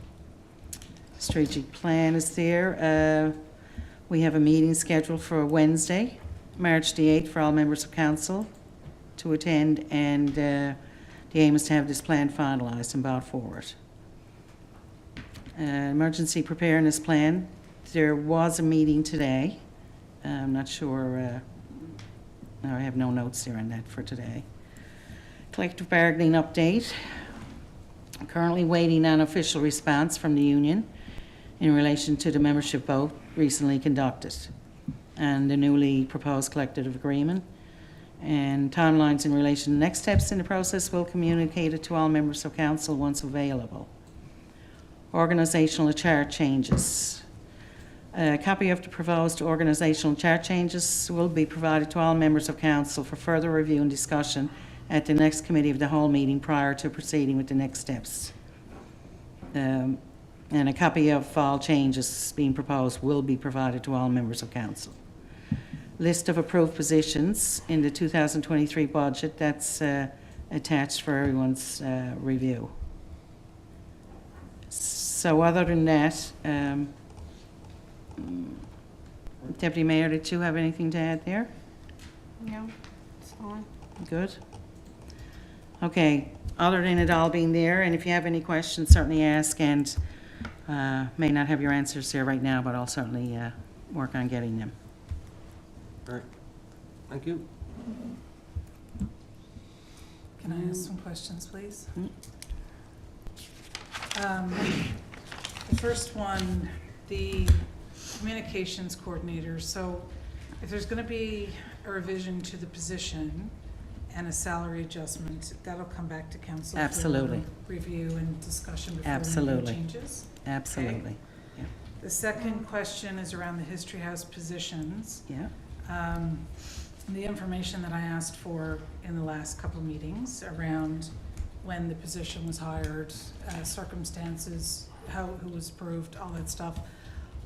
Strategic plan is there. We have a meeting scheduled for Wednesday, March the 8th, for all members of council to attend, and the aim is to have this plan finalized and brought forward. Emergency preparedness plan. There was a meeting today I'm not sure, no, I have no notes here on that for today. Collective bargaining update. Currently waiting on official response from the union in relation to the membership vote recently conducted and the newly proposed collective agreement. And timelines in relation to next steps in the process will communicate it to all members of council once available. Organisational chart changes. A copy of the proposed organisational chart changes will be provided to all members of council for further review and discussion at the next committee of the whole meeting prior to proceeding with the next steps. And a copy of all changes being proposed will be provided to all members of council. List of approved positions in the 2023 budget, that's attached for everyone's review. So other than that, Deputy Mayor, did you have anything to add there? No, it's fine. Good. Okay, other than it all being there, and if you have any questions, certainly ask, and may not have your answers there right now, but I'll certainly work on getting them. All right, thank you. Can I ask some questions, please? The first one, the communications coordinator. So if there's going to be a revision to the position and a salary adjustment, that'll come back to council Absolutely. for review and discussion before Absolutely. anything changes. Absolutely. The second question is around the History House positions. Yeah. The information that I asked for in the last couple of meetings around when the position was hired, circumstances, who was approved, all that stuff.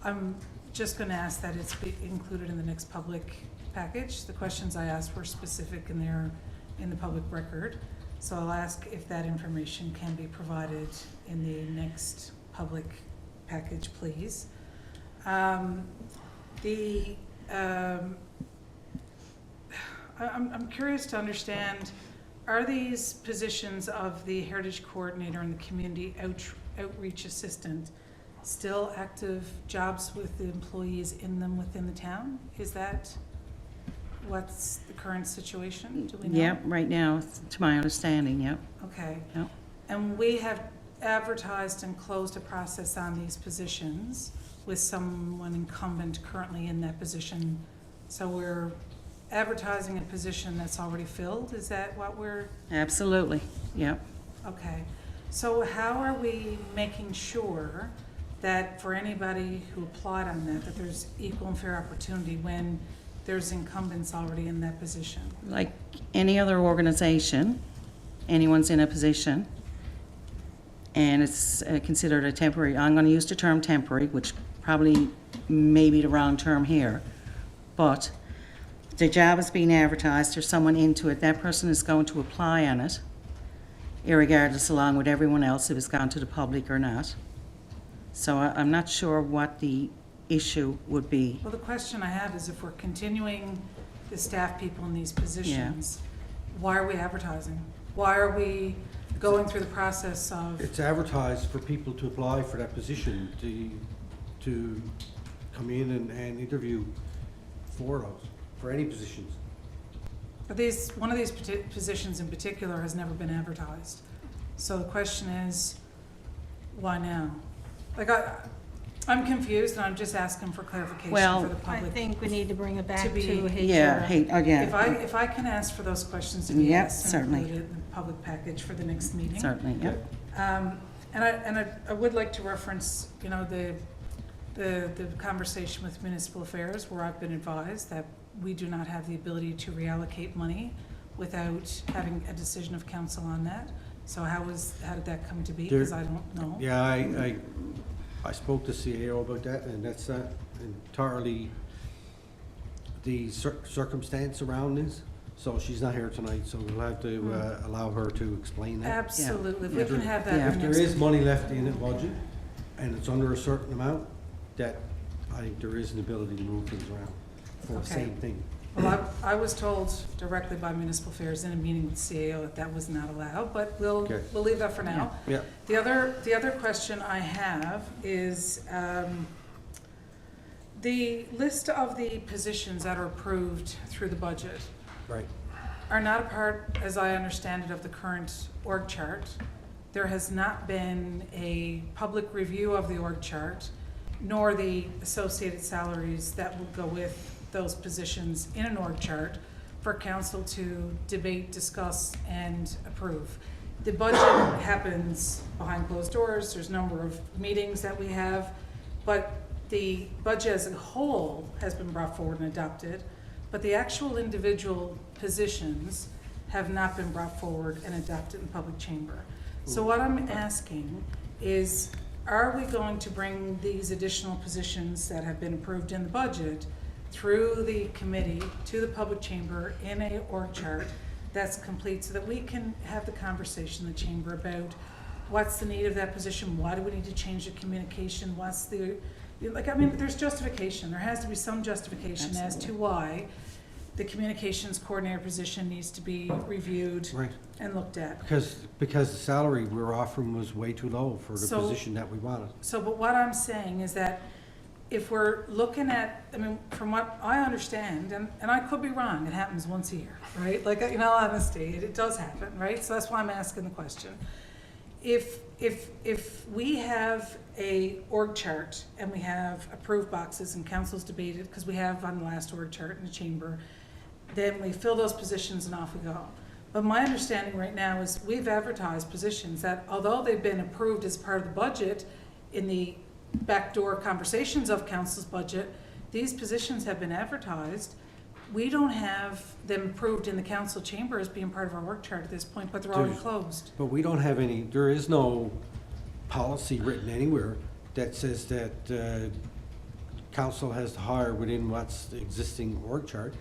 I'm just going to ask that it's be included in the next public package. The questions I asked were specific and they're in the public record. So I'll ask if that information can be provided in the next public package, please. I'm curious to understand, are these positions of the Heritage Coordinator and the Community Outreach Assistant still active jobs with the employees in them within the town? Is that what's the current situation? Do we know? Yep, right now, to my understanding, yep. Okay. Yep. And we have advertised and closed a process on these positions with someone incumbent currently in that position. So we're advertising a position that's already filled? Is that what we're? Absolutely, yep. Okay. So how are we making sure that for anybody who applied on that there's equal and fair opportunity when there's incumbents already in that position? Like any other organization, anyone's in a position and it's considered a temporary, I'm going to use the term temporary, which probably may be the wrong term here, but the job is being advertised, there's someone into it, that person is going to apply on it, irregardless, along with everyone else, if it's gone to the public or not. So I'm not sure what the issue would be. Well, the question I have is if we're continuing the staff people in these positions, why are we advertising? Why are we going through the process of? It's advertised for people to apply for that position, to come in and interview for those, for any positions. But one of these positions in particular has never been advertised. So the question is, why now? Like I'm confused and I'm just asking for clarification Well, for the I public. think we need to bring it back To to be- HR. Yeah, If I can ask for those questions to be Yep, asked and certainly. included in the public package for the next meeting. certainly, yep. And I would like to reference, you know, the conversation with Municipal Affairs where I've been advised that we do not have the ability to reallocate money without having a decision of council on that. So how did that come to be? Because I don't know. Yeah, I spoke to CAO about that, and that's entirely the circumstance around this. So she's not here tonight, so we'll have to allow her to explain that. Absolutely. If we Yeah. can have that. Yeah. in If the there next- is money left in the budget, and it's under a certain amount, that I think there is an ability to move things around for the Okay. same thing. Well, I was told directly by Municipal Affairs in a meeting with CAO that that was not allowed, but Okay. we'll leave that for now. Yeah. The other question I have is The list of the positions that are approved through the budget Right. are not a part, as I understand it, of the current org chart. There has not been a public review of the org chart, nor the associated salaries that will go with those positions in an org chart for council to debate, discuss, and approve. The budget happens behind closed doors. There's a number of meetings that we have, but the budget as a whole has been brought forward and adopted, but the actual individual positions have not been brought forward and adopted in public chamber. So what I'm asking is, are we going to bring these additional positions that have been approved in the budget through the committee to the public chamber in a org chart that's complete, so that we can have the conversation in the chamber about what's the need of that position, why do we need to change the communication, what's the, like, I mean, there's justification. There has to be some justification as to why the communications coordinator position needs to be reviewed Right. and looked at. Because the salary we were offering was way too low for the So- position that we wanted. So, but what I'm saying is that if we're looking at, I mean, from what I understand, and I could be wrong, it happens once a year, right? Like, in all honesty, it does happen, right? So that's why I'm asking the question. If we have a org chart and we have approved boxes and council's debated, because we have on the last org chart in the chamber, then we fill those positions and off we go. But my understanding right now is we've advertised positions that, although they've been approved as part of the budget in the backdoor conversations of council's budget, these positions have been advertised. We don't have them approved in the council chamber as being part of our work chart at this point, but they're already There's- closed. But we don't have any, there is no policy written anywhere that says that council has to hire within what's the existing org chart.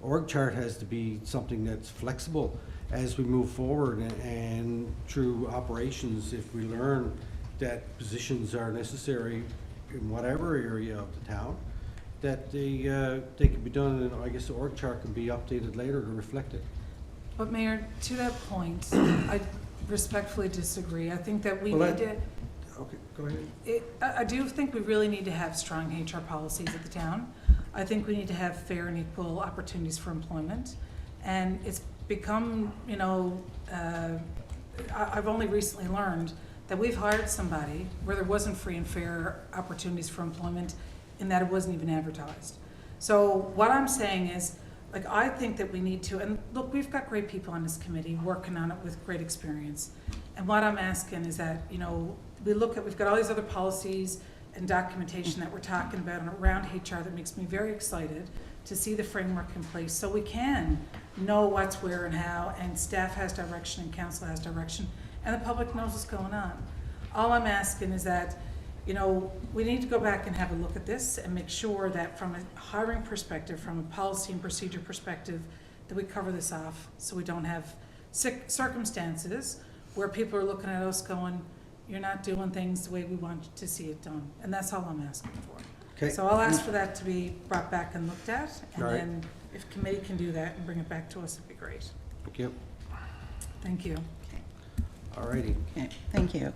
Org chart has to be something that's flexible as we move forward and through operations. If we learn that positions are necessary in whatever area of the town, that they can be done, and I guess the org chart can be updated later to reflect it. But Mayor, to that point, I respectfully disagree. I think that we Well, need to, Okay, go ahead. I do think we really need to have strong HR policies at the town. I think we need to have fair and equal opportunities for employment. And it's become, you know, I've only recently learned that we've hired somebody where there wasn't free and fair opportunities for employment, in that it wasn't even advertised. So what I'm saying is, like, I think that we need to, and look, we've got great people on this committee working on it with great experience. And what I'm asking is that, you know, we've got all these other policies and documentation that we're talking about and around HR that makes me very excited to see the framework in place, so we can know what's where and how, and staff has direction and council has direction, and the public knows what's going on. All I'm asking is that, you know, we need to go back and have a look at this and make sure that from a hiring perspective, from a policy and procedure perspective, that we cover this off, so we don't have circumstances where people are looking at us going, you're not doing things the way we want to see it done. And that's all I'm asking for. Okay. So I'll ask for that to be brought back and looked at, and All right. then if committee can do that and bring it back to us, it'd be great. Thank you. Thank you. All righty. Okay, thank you.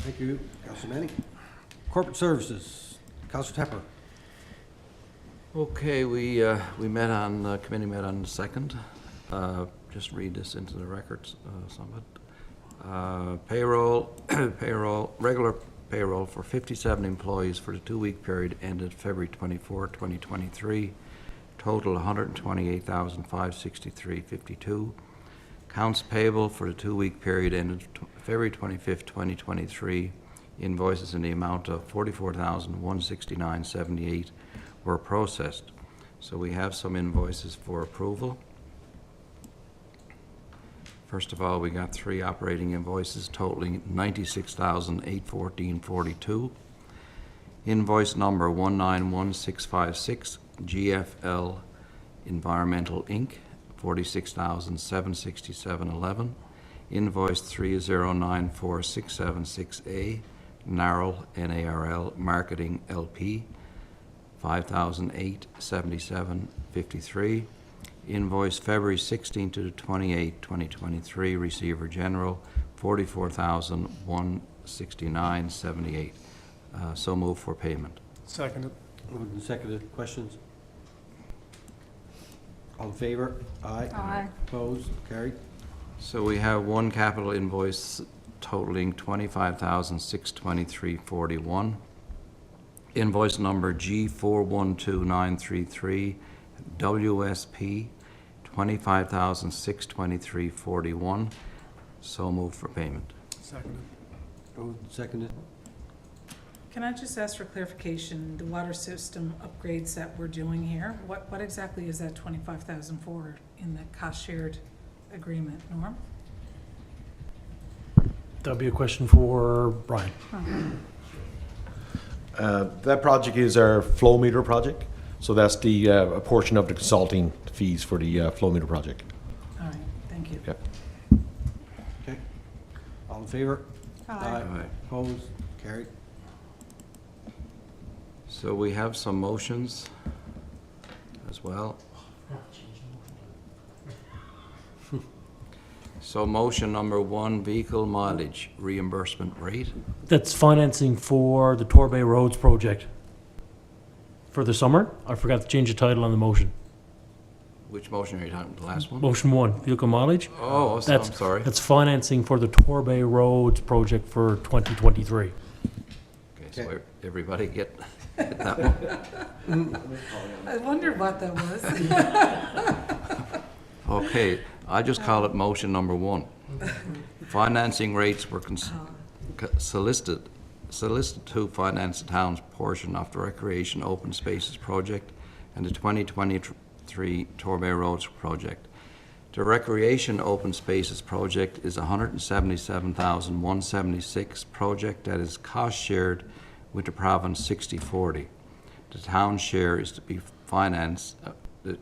Thank you, Councilor Manning. Corporate Services, Councilor Tepper. Okay, we met on, committee met on the 2nd. Just read this into the records, some of it. Payroll, regular payroll for 57 employees for the 2-week period ended February 24, 2023. Total $128,563.52. Accounts payable for the 2-week period ended February 25, 2023. Invoices in the amount of $44,169.78 were processed. So we have some invoices for approval. First of all, we got 3 operating invoices totaling $96,814.42. Invoice number 191656, GFL Environmental Inc., $46,767.11. Invoice 3094676A, NARL, NARL Marketing LP, $5,877.53. Invoice February 16 to the 28, 2023, Receiver General, $44,169.78. So move for payment. Seconded. Moved and seconded. Questions? All in favor? Aye. Aye. Opposed? Carried. So we have one capital invoice totaling $25,623.41. Invoice number G412933, WSP, $25,623.41. So moved for payment. Seconded. Moved and seconded. Can I just ask for clarification, the water system upgrades that we're doing here, what exactly is that 25,000 for in the cost shared agreement, Norm? That'll be a question for Brian. That project is our flow meter project, so that's the a portion of the consulting fees for the flow meter project. All right, thank you. Yep. Okay. All in favor? Aye. Opposed? Carried. So we have some motions as well. So motion number 1, vehicle mileage reimbursement rate. That's financing for the Torbay Roads project for the summer. I forgot to change the title on the motion. Which motion are you talking, the last one? Motion 1, vehicle mileage. Oh, so- I'm sorry. That's financing for the Torbay Roads project for 2023. Okay, so everybody get that one? I wondered what that was. Okay, I just call it motion number 1. Financing rates were solicited to finance the town's portion of the Recreation Open Spaces project and the 2023 Torbay Roads project. The Recreation Open Spaces project is $177,176 project that is cost shared with the province 60/40. The town share is to be financed. The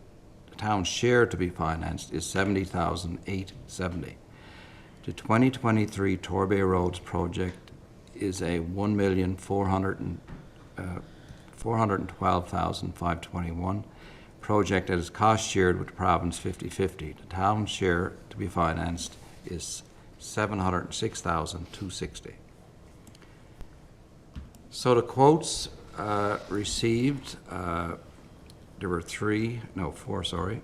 town's share to be financed is $70,870. The 2023 Torbay Roads project is a $1,412,521 project that is cost shared with the province 50/50. The town's share to be financed is $706,260. So the quotes received, there were four, sorry.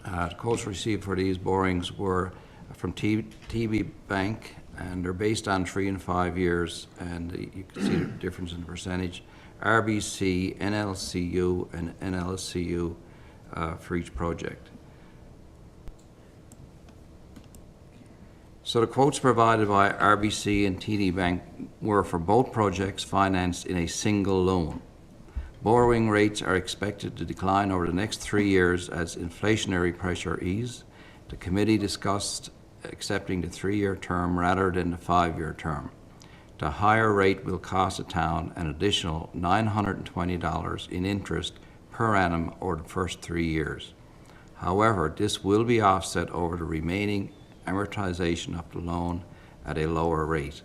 The quotes received for these borings were from TB Bank, and they're based on 3 and 5 years, and you can see the difference in the percentage. RBC, NLCU, and NLCU for each project. So the quotes provided by RBC and TD Bank were for both projects financed in a single loan. Borrowing rates are expected to decline over the next 3 years as inflationary pressure eases. The committee discussed accepting the 3-year term rather than the 5-year term. The higher rate will cost the town an additional $920 in interest per annum over the first 3 years. However, this will be offset over the remaining amortization of the loan at a lower rate.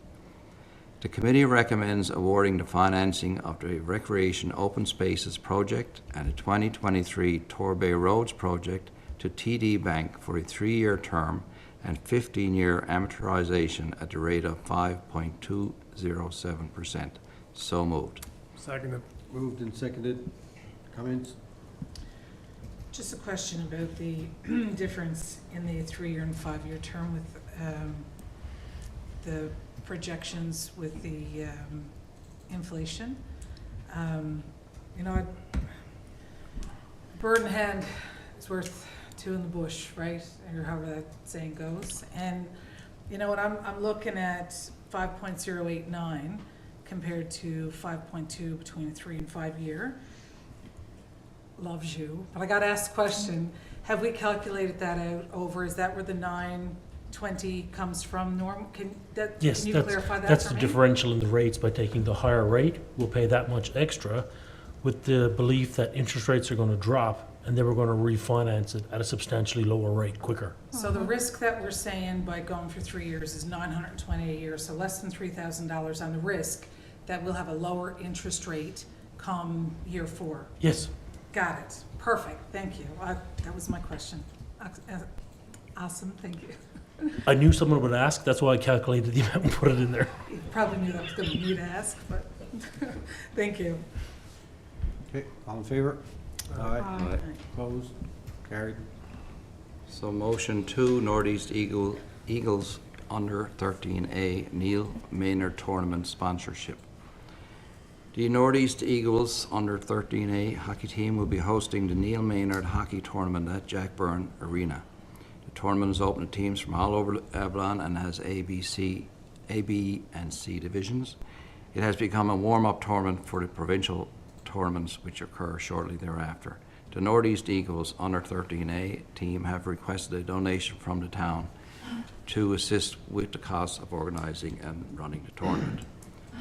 The committee recommends awarding the financing of the Recreation Open Spaces project and the 2023 Torbay Roads project to TD Bank for a 3-year term and 15-year amortization at the rate of 5.207%. So moved. Seconded. Moved and seconded. Comments? Just a question about the difference in the 3-year and 5-year term with the projections with the inflation. You know, a bird in hand is worth 2 in the bush, right? Or however that saying goes. And you know what, I'm looking at 5.089 compared to 5.2 between a 3 and 5 year. Loves you, but I got to ask the question: have we calculated that out over? Is that where the 920 comes from? Norm, Yes, can you clarify that that's for the me? differential in the rates. By taking the higher rate, we'll pay that much extra with the belief that interest rates are going to drop and then we're going to refinance it at a substantially lower rate quicker. So the risk that we're saying by going for 3 years is $920 a year, so less than $3,000 on the risk that we'll have a lower interest rate come year 4. Yes. Got it. Perfect. Thank you. That was my question. Awesome. Thank you. I knew someone would ask. That's why I calculated the amount and put it in there. You probably knew that was going to be me to ask, but thank you. Okay, all in favor? Aye. Opposed? Carried. So motion 2, Northeast Eagles under 13A, Neil Maynard Tournament sponsorship. The Northeast Eagles under 13A hockey team will be hosting the Neil Maynard Hockey Tournament at Jack Byrne Arena. The tournament is open to teams from all over Avalon and has A, B, and C divisions. It has become a warm-up tournament for the provincial tournaments which occur shortly thereafter. The Northeast Eagles under 13A team have requested a donation from the town to assist with the cost of organising and running the tournament.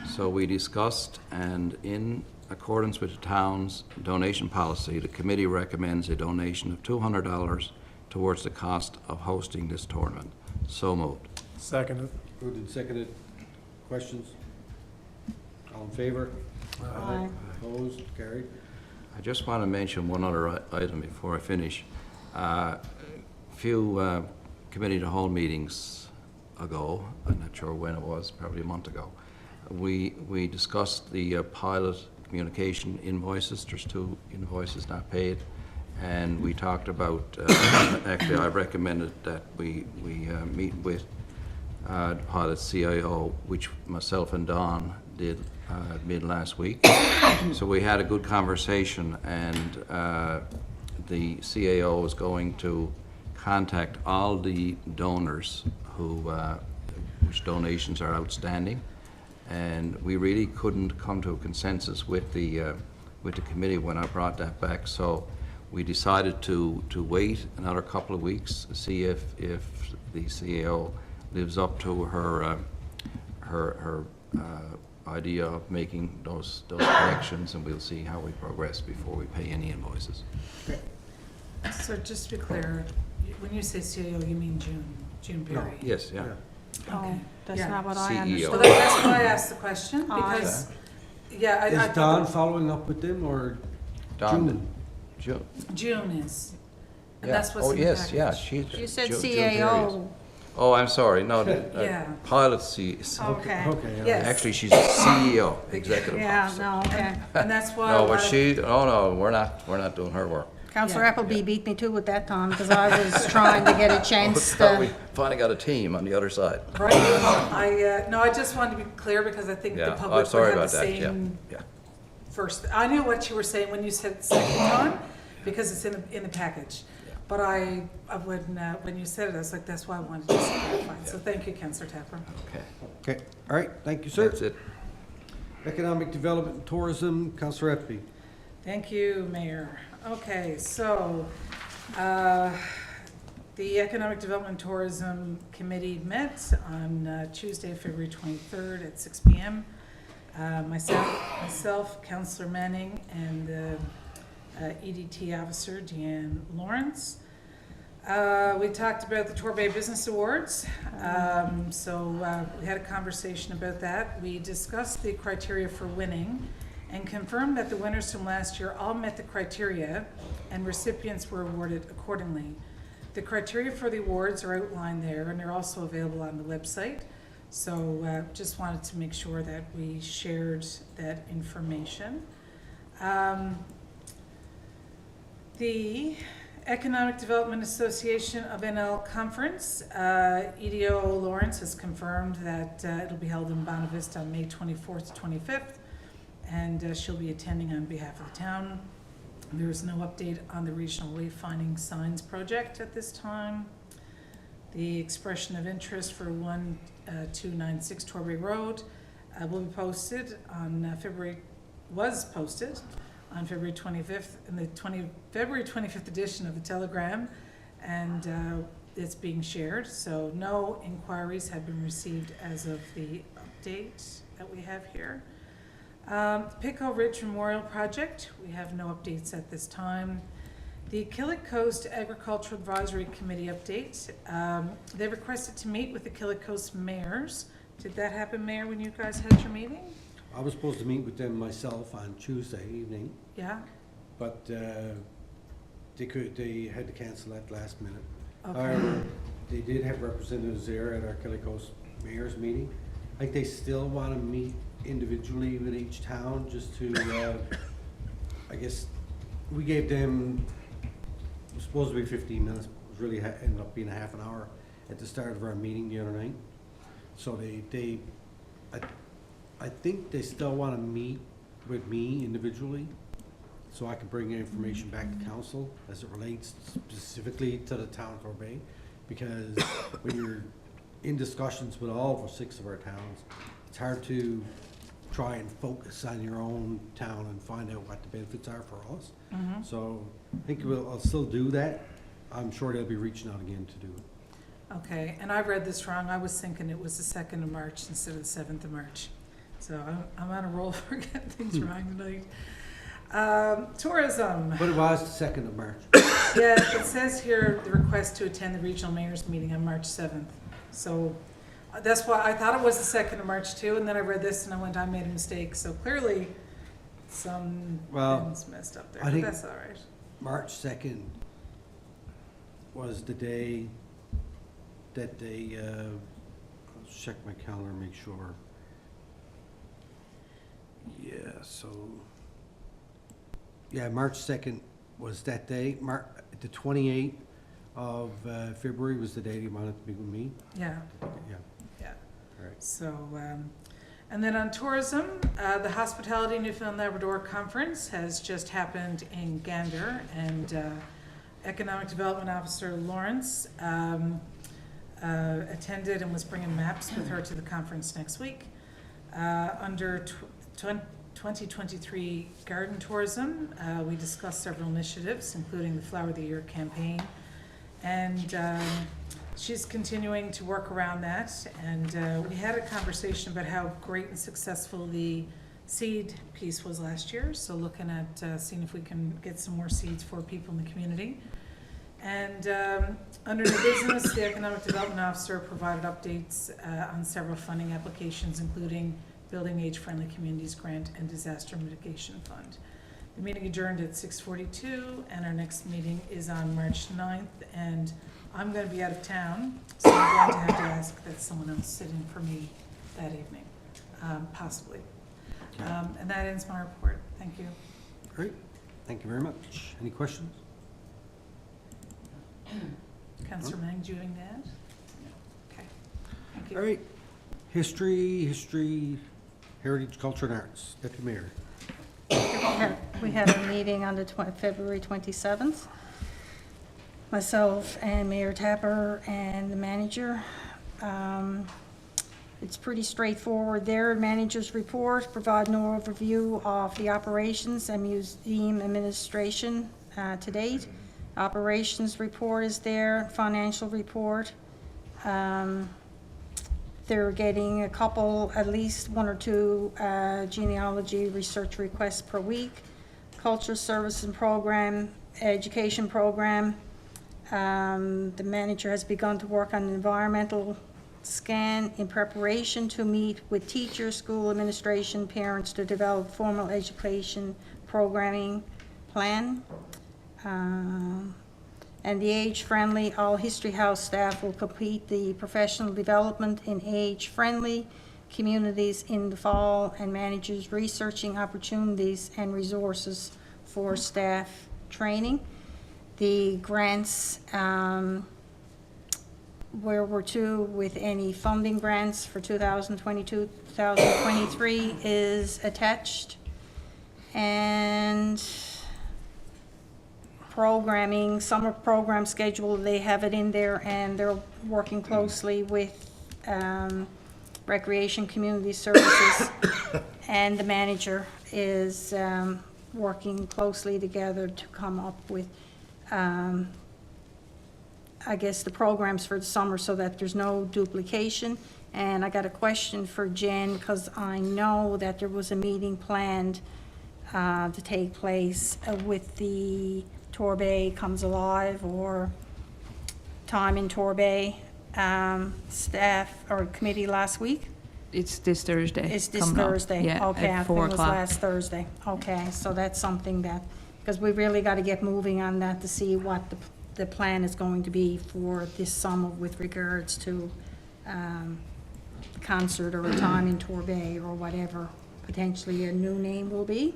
So we discussed, and in accordance with the town's donation policy, the committee recommends a donation of $200 towards the cost of hosting this tournament. So moved. Seconded. Moved and seconded. Questions? All in favor? Aye. Opposed? Carried. I just want to mention one other item before I finish. A few committee to whole meetings ago, I'm not sure when it was, probably a month ago, we discussed the pilot communication invoices. There's 2 invoices not paid, and we talked about, actually I recommended that we meet with the pilot CIO, which myself and Don did mid last week. So we had a good conversation, and the CAO is going to contact all the donors whose donations are outstanding, and we really couldn't come to a consensus with the committee when I brought that back. So we decided to wait another couple of weeks to see if the CAO lives up to her idea of making those connections, and we'll see how we progress before we pay any invoices. So just to be clear, when you say CEO, you mean June Berry? Yes, yeah. Okay. That's Yeah. not what I CEO. understood. Well, that's why I asked the question, Oh, because, yeah, I Is thought Don following up with them, or Don, June? June is. And yeah. that's what's Oh, in the yes, yeah, package. she's. You said June Berry is. CAO. Oh, I'm sorry, no, Yeah. pilot Okay. Okay. Yes. actually, she's a CEO, executive Yeah, officer. no, okay. And that's why. No, but no, we're not doing her work. Councillor Yeah. Appleby beat me to it that time, because I was trying to get a chance We to, finally got a team on the other side. Right, no, I just wanted to be clear, because I think the Yeah, I'm public sorry would have about the that, yeah, same yeah. first. I knew what you were saying when you said it second time, because it's in the package. Yeah. But when you said it, I was like, that's why I wanted to just clarify. So thank you, Councillor Tapper. Okay, Okay, all right, thank you, sir. that's it. Economic Development and Tourism, Councillor Eppley. Thank you, Mayor. Okay, so, the Economic Development and Tourism Committee met on Tuesday, February 23rd at 6 p.m. Myself, Councillor Manning, and the EDT officer, Deanne Lawrence. We talked about the Torbay Business Awards. We had a conversation about that. We discussed the criteria for winning and confirmed that the winners from last year all met the criteria and recipients were awarded accordingly. The criteria for the awards are outlined there, and they're also available on the website. So just wanted to make sure that we shared that information. The Economic Development Association of NL Conference, EDO Lawrence has confirmed that it'll be held in Bonavista on May 24th to 25th, and she'll be attending on behalf of the town. There is no update on the Regional Wayfinding Signs project at this time. The expression of interest for 1296 Torbay Road will be posted on was posted on February 25th in the February 25th edition of the Telegram, and it's being shared. So no inquiries have been received as of the update that we have here. Pico Ridge Memorial Project, we have no updates at this time. The Killick Coast Agricultural Advisory Committee update. They requested to meet with the Killick Coast mayors. Did that happen, Mayor, when you guys had your meeting? I was supposed to meet with them myself on Tuesday evening, Yeah? but they had to cancel that last minute. Okay. However, they did have representatives there at our Killick Coast Mayor's meeting. I think they still want to meet individually with each town just to I guess we gave them, it was supposed to be 15 minutes, but it was really ended up being a half an hour at the start of our meeting the other night. So I think they still want to meet with me individually, so I can bring information back to council as it relates specifically to the town of Torbay. Because when you're in discussions with all 6 of our towns, it's hard to try and focus on your own town and find out what the benefits are for us. So I think I'll still do that. I'm sure they'll be reaching out again to do it. Okay, and I read this wrong. I was thinking it was the 2nd of March instead of the 7th of March. So I'm on a roll for getting things wrong tonight. Tourism. But it was the 2nd of March. Yeah, it says here the request to attend the regional mayor's meeting on March 7th. So that's why I thought it was the 2nd of March too, and then I read this and I went, I made a mistake. So clearly something's messed up there, I but think that's all right. March 2nd was the day that they, I'll check my calendar, make sure. Yeah, so, yeah, March 2nd was that day. The 28th of February was the day they wanted to meet with me. Yeah. Yeah. Yeah. All right. So, and then on tourism, the Hospitality Newfoundland Labrador Conference has just happened in Gander, and Economic Development Officer Lawrence attended and was bringing maps with her to the conference next week. Under 2023 garden tourism, we discussed several initiatives, including the Flower of the Year campaign, and she's continuing to work around that. And we had a conversation about how great and successful the seed piece was last year, so looking at seeing if we can get some more seeds for people in the community. And under new business, the Economic Development Officer provided updates on several funding applications, including Building Age-Friendly Communities Grant and Disaster Mitigation Fund. The meeting adjourned at 6:42, and our next meeting is on March 9th, and I'm going to be out of town, so I'm going to have to ask that someone else sit in for me that evening, possibly. And that ends my report. Thank you. Great. Thank you very much. Any questions? Councillor Manning, do you have anything to add? Okay. Thank you. All right. History, heritage, culture, and arts. Deputy Mayor. We had a meeting on the February 27th. Myself and Mayor Tapper and the manager. It's pretty straightforward there. Manager's report provide an overview of the operations and museum administration to date. Operations report is there, financial report. They're getting a couple, at least 1 or 2 genealogy research requests per week. Culture service and program, education program. The manager has begun to work on an environmental scan in preparation to meet with teachers, school administration, parents to develop formal education programming plan. And the age-friendly, all History House staff will complete the professional development in age-friendly communities in the fall, and managers researching opportunities and resources for staff training. The grants, where we're to with any funding grants for 2022, 2023 is attached. And programming, summer program schedule, they have it in there, and they're working closely with Recreation Community Services, and the manager is working closely together to come up with I guess the programs for the summer so that there's no duplication. And I got a question for Jen, because I know that there was a meeting planned to take place with the Torbay Comes Alive or Time in Torbay staff or committee last week. It's this Thursday. It's this coming up. Thursday. Yeah, Okay, I at think 4 it was o'clock. last Thursday. Okay, so that's something that, because we really got to get moving on that to see what the plan is going to be for this summer with regards to concert or a Time in Torbay or whatever potentially a new name will be.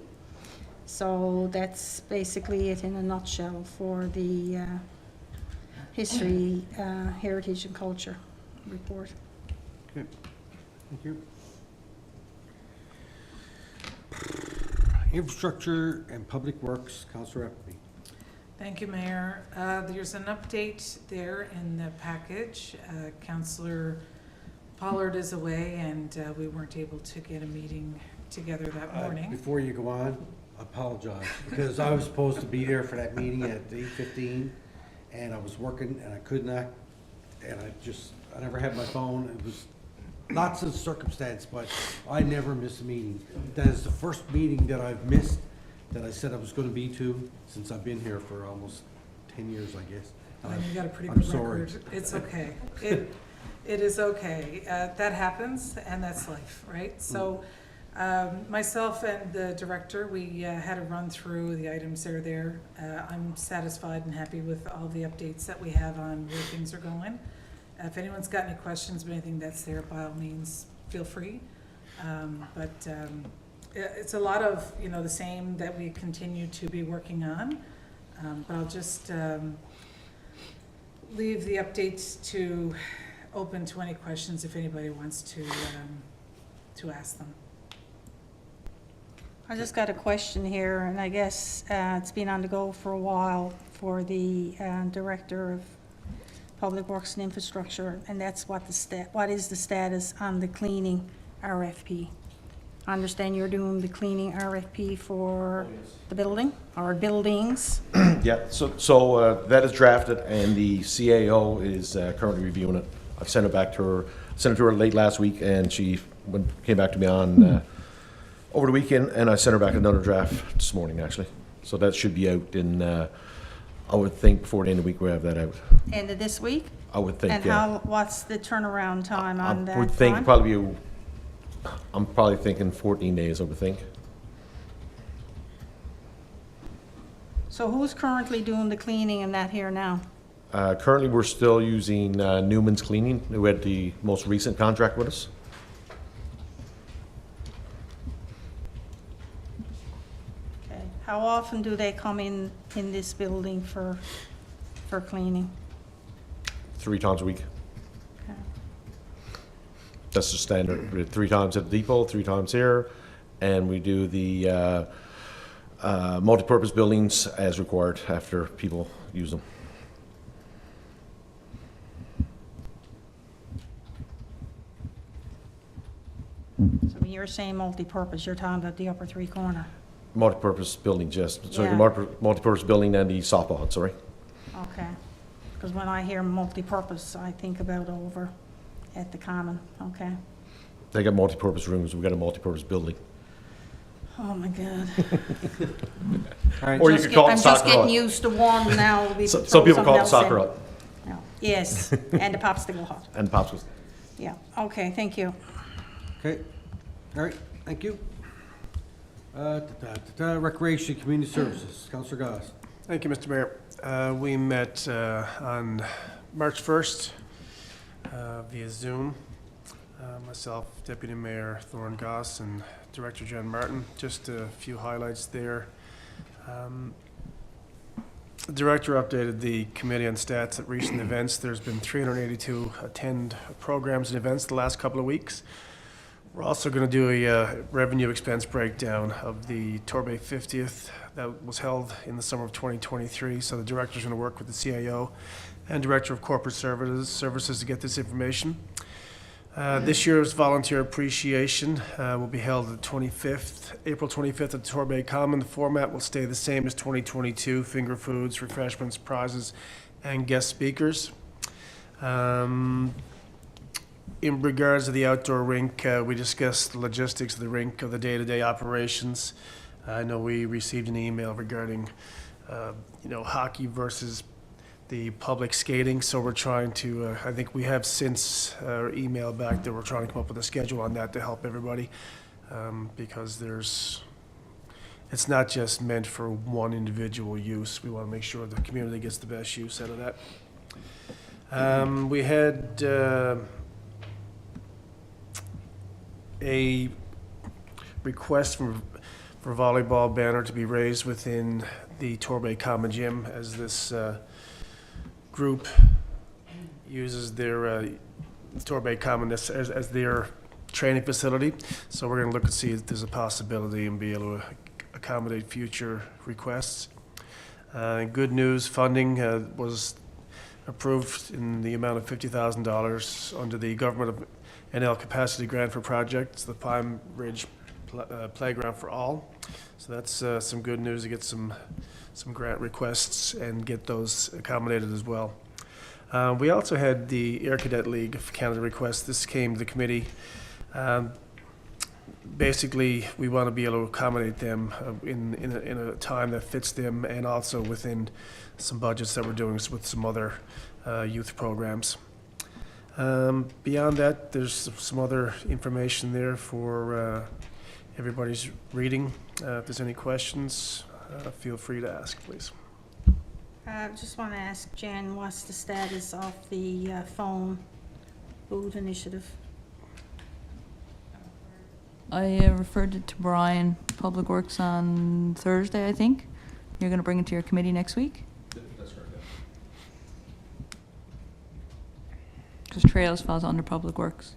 So that's basically it in a nutshell for the history, heritage and culture report. Thank you. Infrastructure and Public Works, Councillor Appleby. Thank you, Mayor. There's an update there in the package. Councillor Pollard is away, and we weren't able to get a meeting together that morning. Before you go on, I apologize, because I was supposed to be there for that meeting at 8:15, and I was working, and I could not, and I never had my phone. It was lots of circumstance, but I never miss a meeting. That is the first meeting that I've missed that I said I was going to be to since I've been here for almost 10 years, I guess. And you got a pretty I'm good sorry. record. It's okay. It is okay. That happens, and that's life, right? So myself and the director, we had a run through the items that are there. I'm satisfied and happy with all the updates that we have on where things are going. If anyone's got any questions about anything that's there, by all means, feel free. It's a lot of, the same that we continue to be working on. But I'll just leave the updates to open to any questions if anybody wants to ask them. I just got a question here, and I guess it's been on the go for a while for the Director of Public Works and Infrastructure, and that's what is the status on the cleaning RFP? I understand you're doing the cleaning RFP for the building, or buildings. Yeah, so that is drafted, and the CAO is currently reviewing it. I've sent it back to her, sent it to her late last week, and she came back to me on over the weekend, and I sent her back another draft this morning, actually. So that should be out in, I would think before the end of the week we'll have that out. End of this week? I would think, And yeah. what's the turnaround time on that? I would think front? probably, I'm probably thinking 14 days, I would think. So who's currently doing the cleaning and that here now? Currently, we're still using Newman's Cleaning, who had the most recent contract with us. Okay. How often do they come in this building for cleaning? 3 times a week. Okay. That's the standard. We did 3 times at the depot, 3 times here, and we do the multi-purpose buildings as required after people use them. So when you're saying multi-purpose, you're talking about the upper 3 corner? Multi-purpose buildings, yes. So Yeah. multi-purpose building and the softball, sorry. Okay. Because when I hear multi-purpose, I think about over at the Common. Okay. They got multi-purpose rooms. We've got a multi-purpose building. Oh, my God. All right. Or you could call it I'm soccer just getting hut. used to one now. We Some throw people call something it else soccer in. hut No. Yes, and the popsicle hut. and popsicles. Yeah, okay, thank you. Okay, all right, thank you. Recreation and Community Services, Councillor Goss. Thank you, Mr. Mayor. We met on March 1st via Zoom. Myself, Deputy Mayor Thorne Goss, and Director Jen Martin. Just a few highlights there. The Director updated the committee on stats at recent events. There's been 382 attend programs and events the last couple of weeks. We're also going to do a revenue expense breakdown of the Torbay 50th that was held in the summer of 2023. So the Director's going to work with the CAO and Director of Corporate Services to get this information. This year's volunteer appreciation will be held the 25th, April 25th at Torbay Common. The format will stay the same as 2022, finger foods, refreshments, prizes, and guest speakers. In regards to the outdoor rink, we discussed the logistics of the rink, of the day-to-day operations. I know we received an email regarding, hockey versus the public skating, so we're trying to, I think we have since emailed back that we're trying to come up with a schedule on that to help everybody, because it's not just meant for one individual use. We want to make sure the community gets the best use out of that. We had a request for volleyball banner to be raised within the Torbay Common Gym as this group uses their Torbay Common as their training facility. So we're going to look and see if there's a possibility and be able to accommodate future requests. Good news, funding was approved in the amount of $50,000 under the Government of NL Capacity Grant for projects, the Pine Ridge Playground for All. So that's some good news to get some grant requests and get those accommodated as well. We also had the Air Cadet League of Canada request. This came to the committee. Basically, we want to be able to accommodate them in a time that fits them, and also within some budgets that we're doing with some other youth programs. Beyond that, there's some other information there for everybody's reading. If there's any questions, feel free to ask, please. I just want to ask Jen, what's the status of the phone booth initiative? I referred it to Brian, Public Works, on Thursday, I think. You're going to bring it to your committee next week? That's correct, yeah. Because Trails falls under Public Works.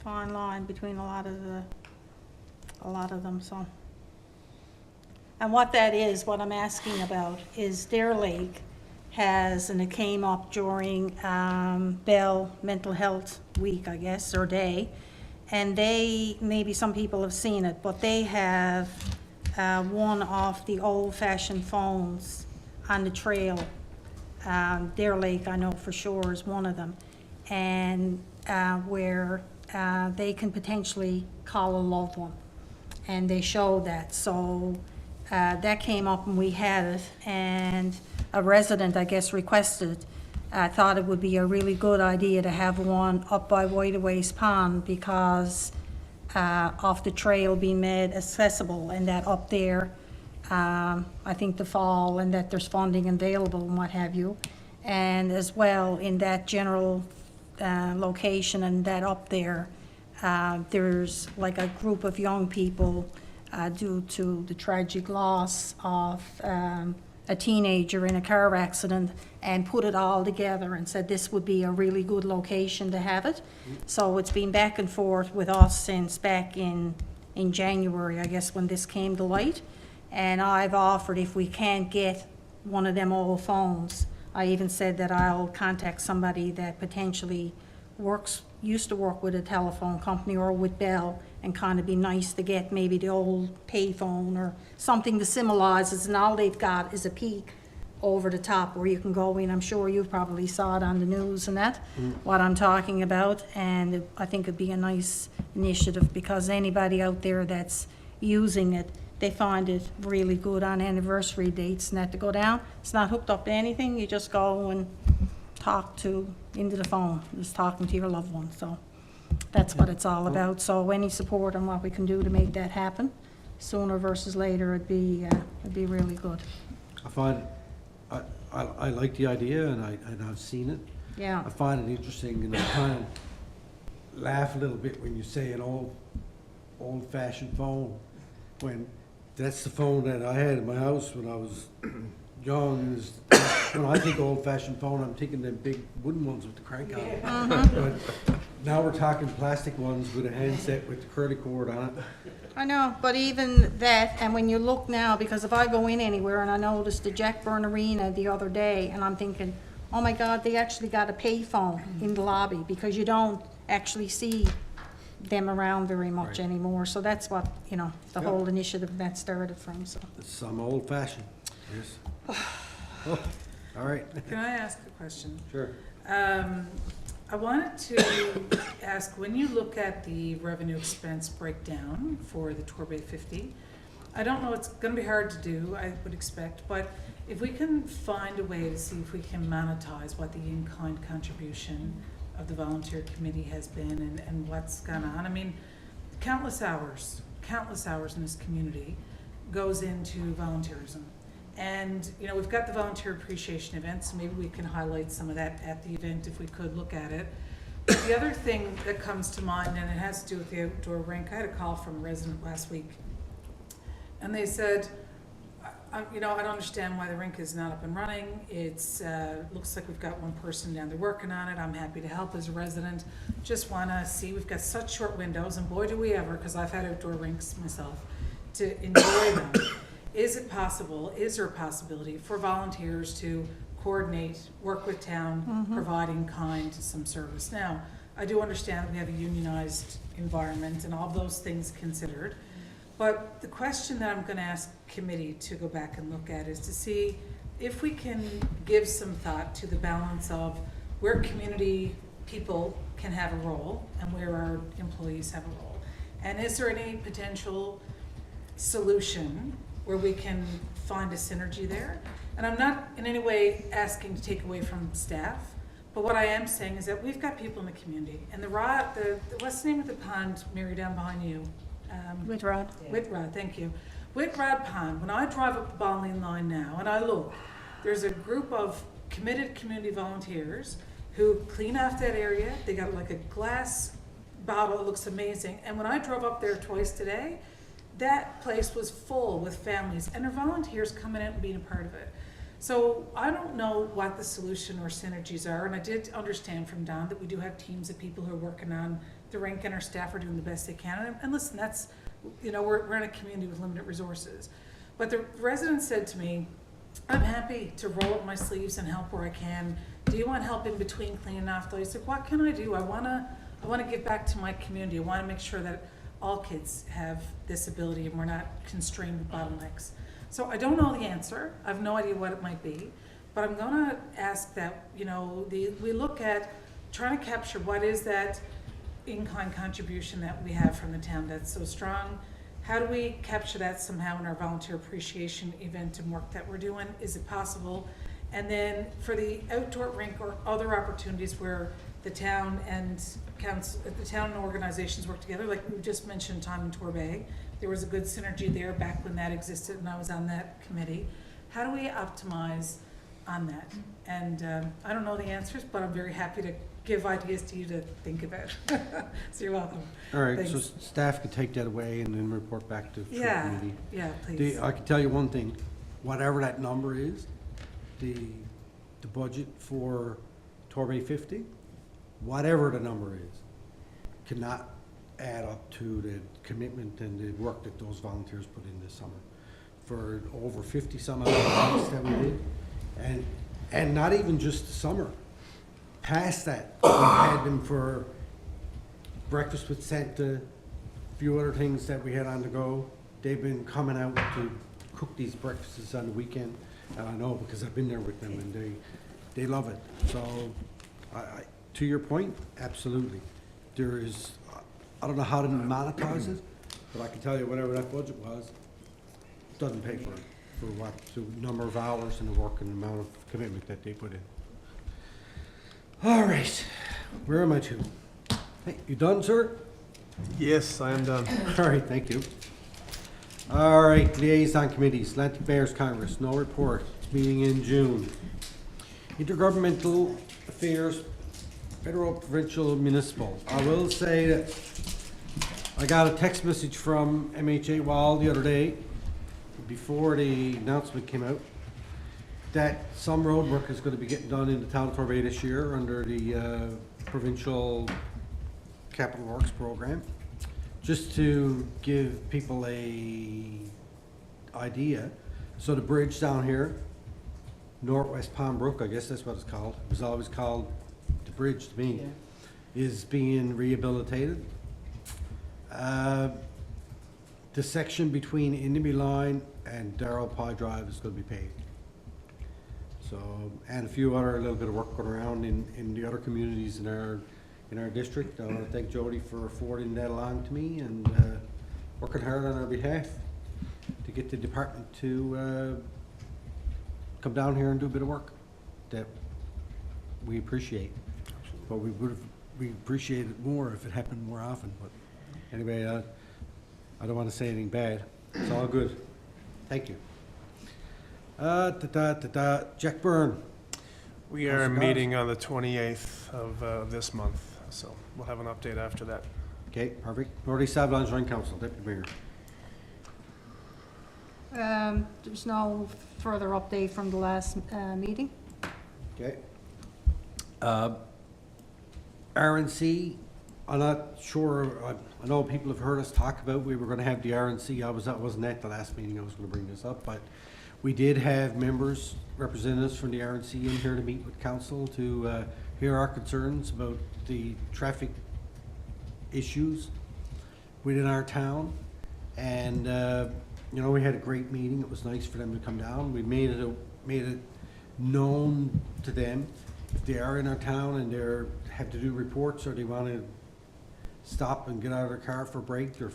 Fine line between a lot of them, so. And what that is, what I'm asking about, is Dare Lake has, and it came up during Bell Mental Health Week, I guess, or day, and they, maybe some people have seen it, but they have one of the old-fashioned phones on the trail. Dare Lake, I know for sure, is one of them, and where they can potentially call a loved one, and they show that. So that came up and we had it, and a resident, I guess, requested, thought it would be a really good idea to have one up by Wide Away's Pond because of the trail being made accessible, and that up there, I think the fall, and that there's funding available and what have you. And as well, in that general location and that up there, there's like a group of young people due to the tragic loss of a teenager in a car accident, and put it all together and said this would be a really good location to have it. So it's been back and forth with us since back in January, I guess, when this came to light. And I've offered, if we can't get one of them old phones, I even said that I'll contact somebody that potentially used to work with a telephone company or with Bell, and kind of be nice to get maybe the old payphone or something that symbolizes, and all they've got is a peak over the top where you can go in. I'm sure you probably saw it on the news and that, what I'm talking about. And I think it'd be a nice initiative, because anybody out there that's using it, they find it really good on anniversary dates and that to go down. It's not hooked up to anything. You just go and talk into the phone, just talking to your loved one. So that's what it's all about. So any support on what we can do to make that happen sooner versus later, it'd be really good. I find, I like the idea, and I've seen it. Yeah. I find it interesting, and I kind of laugh a little bit when you say an old-fashioned phone, when that's the phone that I had in my house when I was young. When I think old-fashioned phone, I'm thinking them big wooden ones with the crank on it. But now we're talking plastic ones with a handset with the curly cord on it. I know, but even that, and when you look now, because if I go in anywhere and I noticed the Jack Byrne Arena the other day, and I'm thinking, oh my God, they actually got a payphone in the lobby, because you don't actually see them around very much anymore. So that's what, the whole initiative that started from, so. It's some old-fashioned, yes. Oh, all right. Can I ask a question? Sure. I wanted to ask, when you look at the revenue expense breakdown for the Torbay 50, I don't know, it's going to be hard to do, I would expect, but if we can find a way to see if we can monetize what the in-kind contribution of the volunteer committee has been, and what's gone on. I mean, countless hours in this community goes into volunteerism. And, we've got the volunteer appreciation event, so maybe we can highlight some of that at the event if we could look at it. The other thing that comes to mind, and it has to do with the outdoor rink, I had a call from a resident last week, and they said, I don't understand why the rink is not up and running. It's, looks like we've got one person down there working on it. I'm happy to help as a resident. Just wanna see, we've got such short windows, and boy do we ever, because I've had outdoor rinks myself, to enjoy them. Is it possible, is there a possibility for volunteers to coordinate, work with town, providing kind some service? Now, I do understand that we have a unionized environment and all those things considered. But the question that I'm gonna ask committee to go back and look at is to see if we can give some thought to the balance of where community people can have a role and where our employees have a role. And is there any potential solution where we can find a synergy there? And I'm not in any way asking to take away from staff, but what I am saying is that we've got people in the community. And what's the name of the pond, Mary, down behind you? Whitrod. Whitrod, thank you. Whitrod Pond, when I drive up the Balling line now and I look, there's a group of committed community volunteers who clean off that area. They got like a glass bottle, it looks amazing. And when I drove up there twice today, that place was full with families and their volunteers coming out and being a part of it. So I don't know what the solution or synergies are, and I did understand from Don that we do have teams of people who are working on the rink, and our staff are doing the best they can. And listen, that's, we're in a community with limited resources. But the resident said to me, I'm happy to roll up my sleeves and help where I can. Do you want help in between cleaning off the ice? Like, what can I do? I wanna give back to my community. I wanna make sure that all kids have this ability and we're not constrained with bottlenecks. So I don't know the answer. I have no idea what it might be, but I'm gonna ask that, we look at trying to capture what is that in-kind contribution that we have from the town that's so strong. How do we capture that somehow in our volunteer appreciation event and work that we're doing? Is it possible? And then for the outdoor rink or other opportunities where the town and organizations work together, like we just mentioned Tom and Torbay, there was a good synergy there back when that existed and I was on that committee. How do we optimize on that? And I don't know the answers, but I'm very happy to give ideas to you to think about. So you're welcome. All right, so Thanks. staff could take that away and then report back to the committee. Yeah, please. I can tell you one thing, whatever that number is, the budget for Torbay 50, whatever the number is, cannot add up to the commitment and the work that those volunteers put in this summer. For over 50 some odd events that we did, and not even just the summer. Past that, we had them for breakfast with Santa, a few other things that we had on the go. They've been coming out to cook these breakfasts on the weekend, and I know because I've been there with them, and they love it. So, to your point, absolutely. There is, I don't know how to monetize it, but I can tell you whatever that budget was, it doesn't pay for it, for what, the number of hours and the work and the amount of commitment that they put in. All right, where am I to? Hey, you done, sir? Yes, I am done. All right, thank you. All right, liaison committees, Atlantic Bears Congress, no report, it's meeting in June. Intergovernmental affairs, federal, provincial, municipal. I will say that I got a text message from MHA Wall the other day, before the announcement came out, that some road work is going to be getting done in the town of Torbay this year under the provincial capital works program. Just to give people a idea, so the bridge down here, Northwest Palm Brook, I guess that's what it's called. It was always called the bridge to me, is being rehabilitated. The section between Indomie Line and Darrell Pye Drive is going to be paved. So, and a few other little bit of work going around in the other communities in our district. I want to thank Jody for forwarding that along to me and working hard on our behalf to get the department to come down here and do a bit of work that we appreciate. But we appreciate it more if it happened more often. But anyway, I don't want to say anything bad. It's all good. Thank you. Jack Byrne. We are meeting on the 28th of this month, So we'll have an update after that. Okay, perfect. Nordy Sablon's Joint Council, Deputy Mayor. There's no further update from the last meeting. Okay. RNC, I'm not sure, I know people have heard us talk about, we were gonna have the RNC, I wasn't at the last meeting, I was gonna bring this up, but we did have members, representatives from the RNC in here to meet with council to hear our concerns about the traffic issues within our town. And, you know, we had a great meeting, it was nice for them to come down, we made it known to them, if they are in our town and have to do reports or they want to stop and get out of their car for a break, they're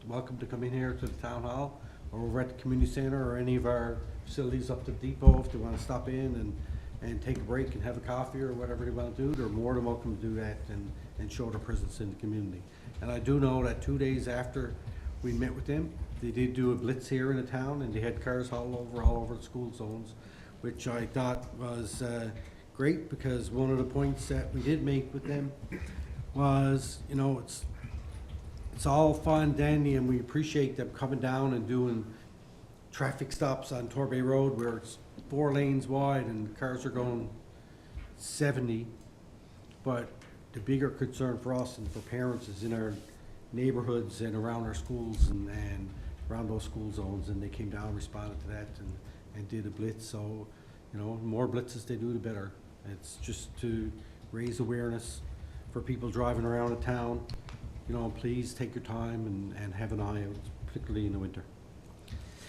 welcome to come in here to the town hall or over at the community center or any of our facilities up to the depot if they want to stop in and take a break and have a coffee or whatever they want to do. They're more than welcome to do that and show their presence in the community. And I do know that 2 days after we met with them, they did do a blitz here in the town and they had cars all over the school zones, which I thought was great, because one of the points that we did make with them was, you know, it's all fun and dandy and we appreciate them coming down and doing traffic stops on Torbay Road where it's 4 lanes wide and the cars are going 70. But the bigger concern for us and for parents is in our neighborhoods and around our schools and around those school zones, and they came down, responded to that and did a blitz. So, you know, the more blitzes they do, the better. It's just to raise awareness for people driving around the town. You know, please take your time and have an eye out, particularly in the winter.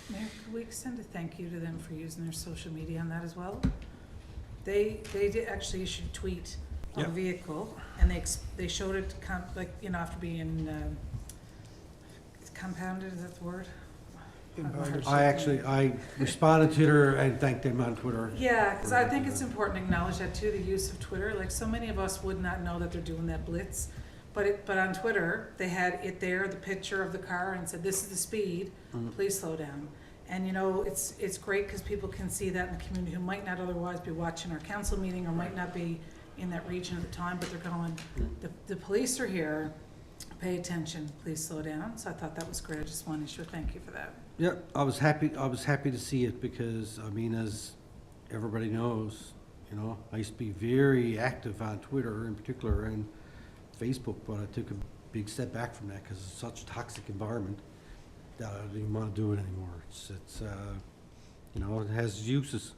Mayor, could we extend a thank you to them for using their social media on that as well? They did actually issue a tweet on the vehicle, and they showed it like, you know, after being compounded, is that the word? I responded to her and thanked them on Twitter. Yeah, because I think it's important to acknowledge that too, the use of Twitter. Like, so many of us would not know that they're doing that blitz, but on Twitter, they had it there, the picture of the car, and said, this is the speed, please slow down. And, you know, it's great because people can see that in the community who might not otherwise be watching our council meeting or might not be in that region at the time, but they're going, the police are here, pay attention, please slow down. So I thought that was great. I just wanted to share thank you for that. Yeah, I was happy to see it because, I mean, as everybody knows, you know, I used to be very active on Twitter in particular and Facebook, but I took a big step back from that because it's such a toxic environment that I didn't want to do it anymore. It's you know, it has uses,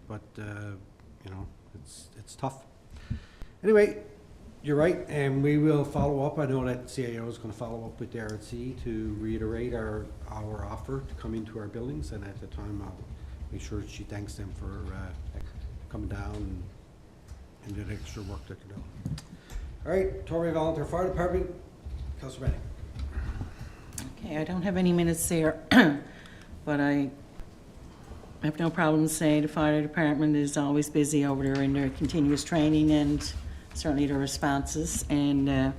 but, you know, it's tough. Anyway, you're right, and we will follow up. I know that CAO is going to follow up with the RNC to reiterate our offer to come into our buildings, and at the time I'll make sure she thanks them for coming down and did extra work that they're doing. All right, Torbay Volunteer Fire Department, Councillor Manning. Okay, I don't have any minutes there, but I have no problem saying the fire department is always busy over there in their continuous training and certainly the responses. And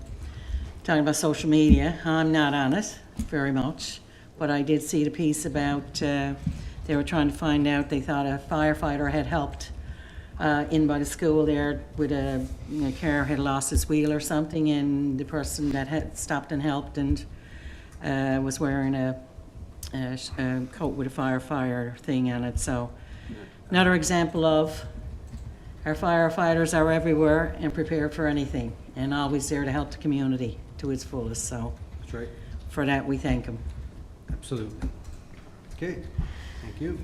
talking about social media, I'm not on it very much, but I did see the piece about they were trying to find out, they thought a firefighter had helped in by the school there with a car had lost its wheel or something, and the person that had stopped and helped and was wearing a coat with a firefighter thing on it. So another example of our firefighters are everywhere and prepared for anything and always there to help the community to its fullest. So That's right. for that, we thank them. Absolutely. Okay, thank you.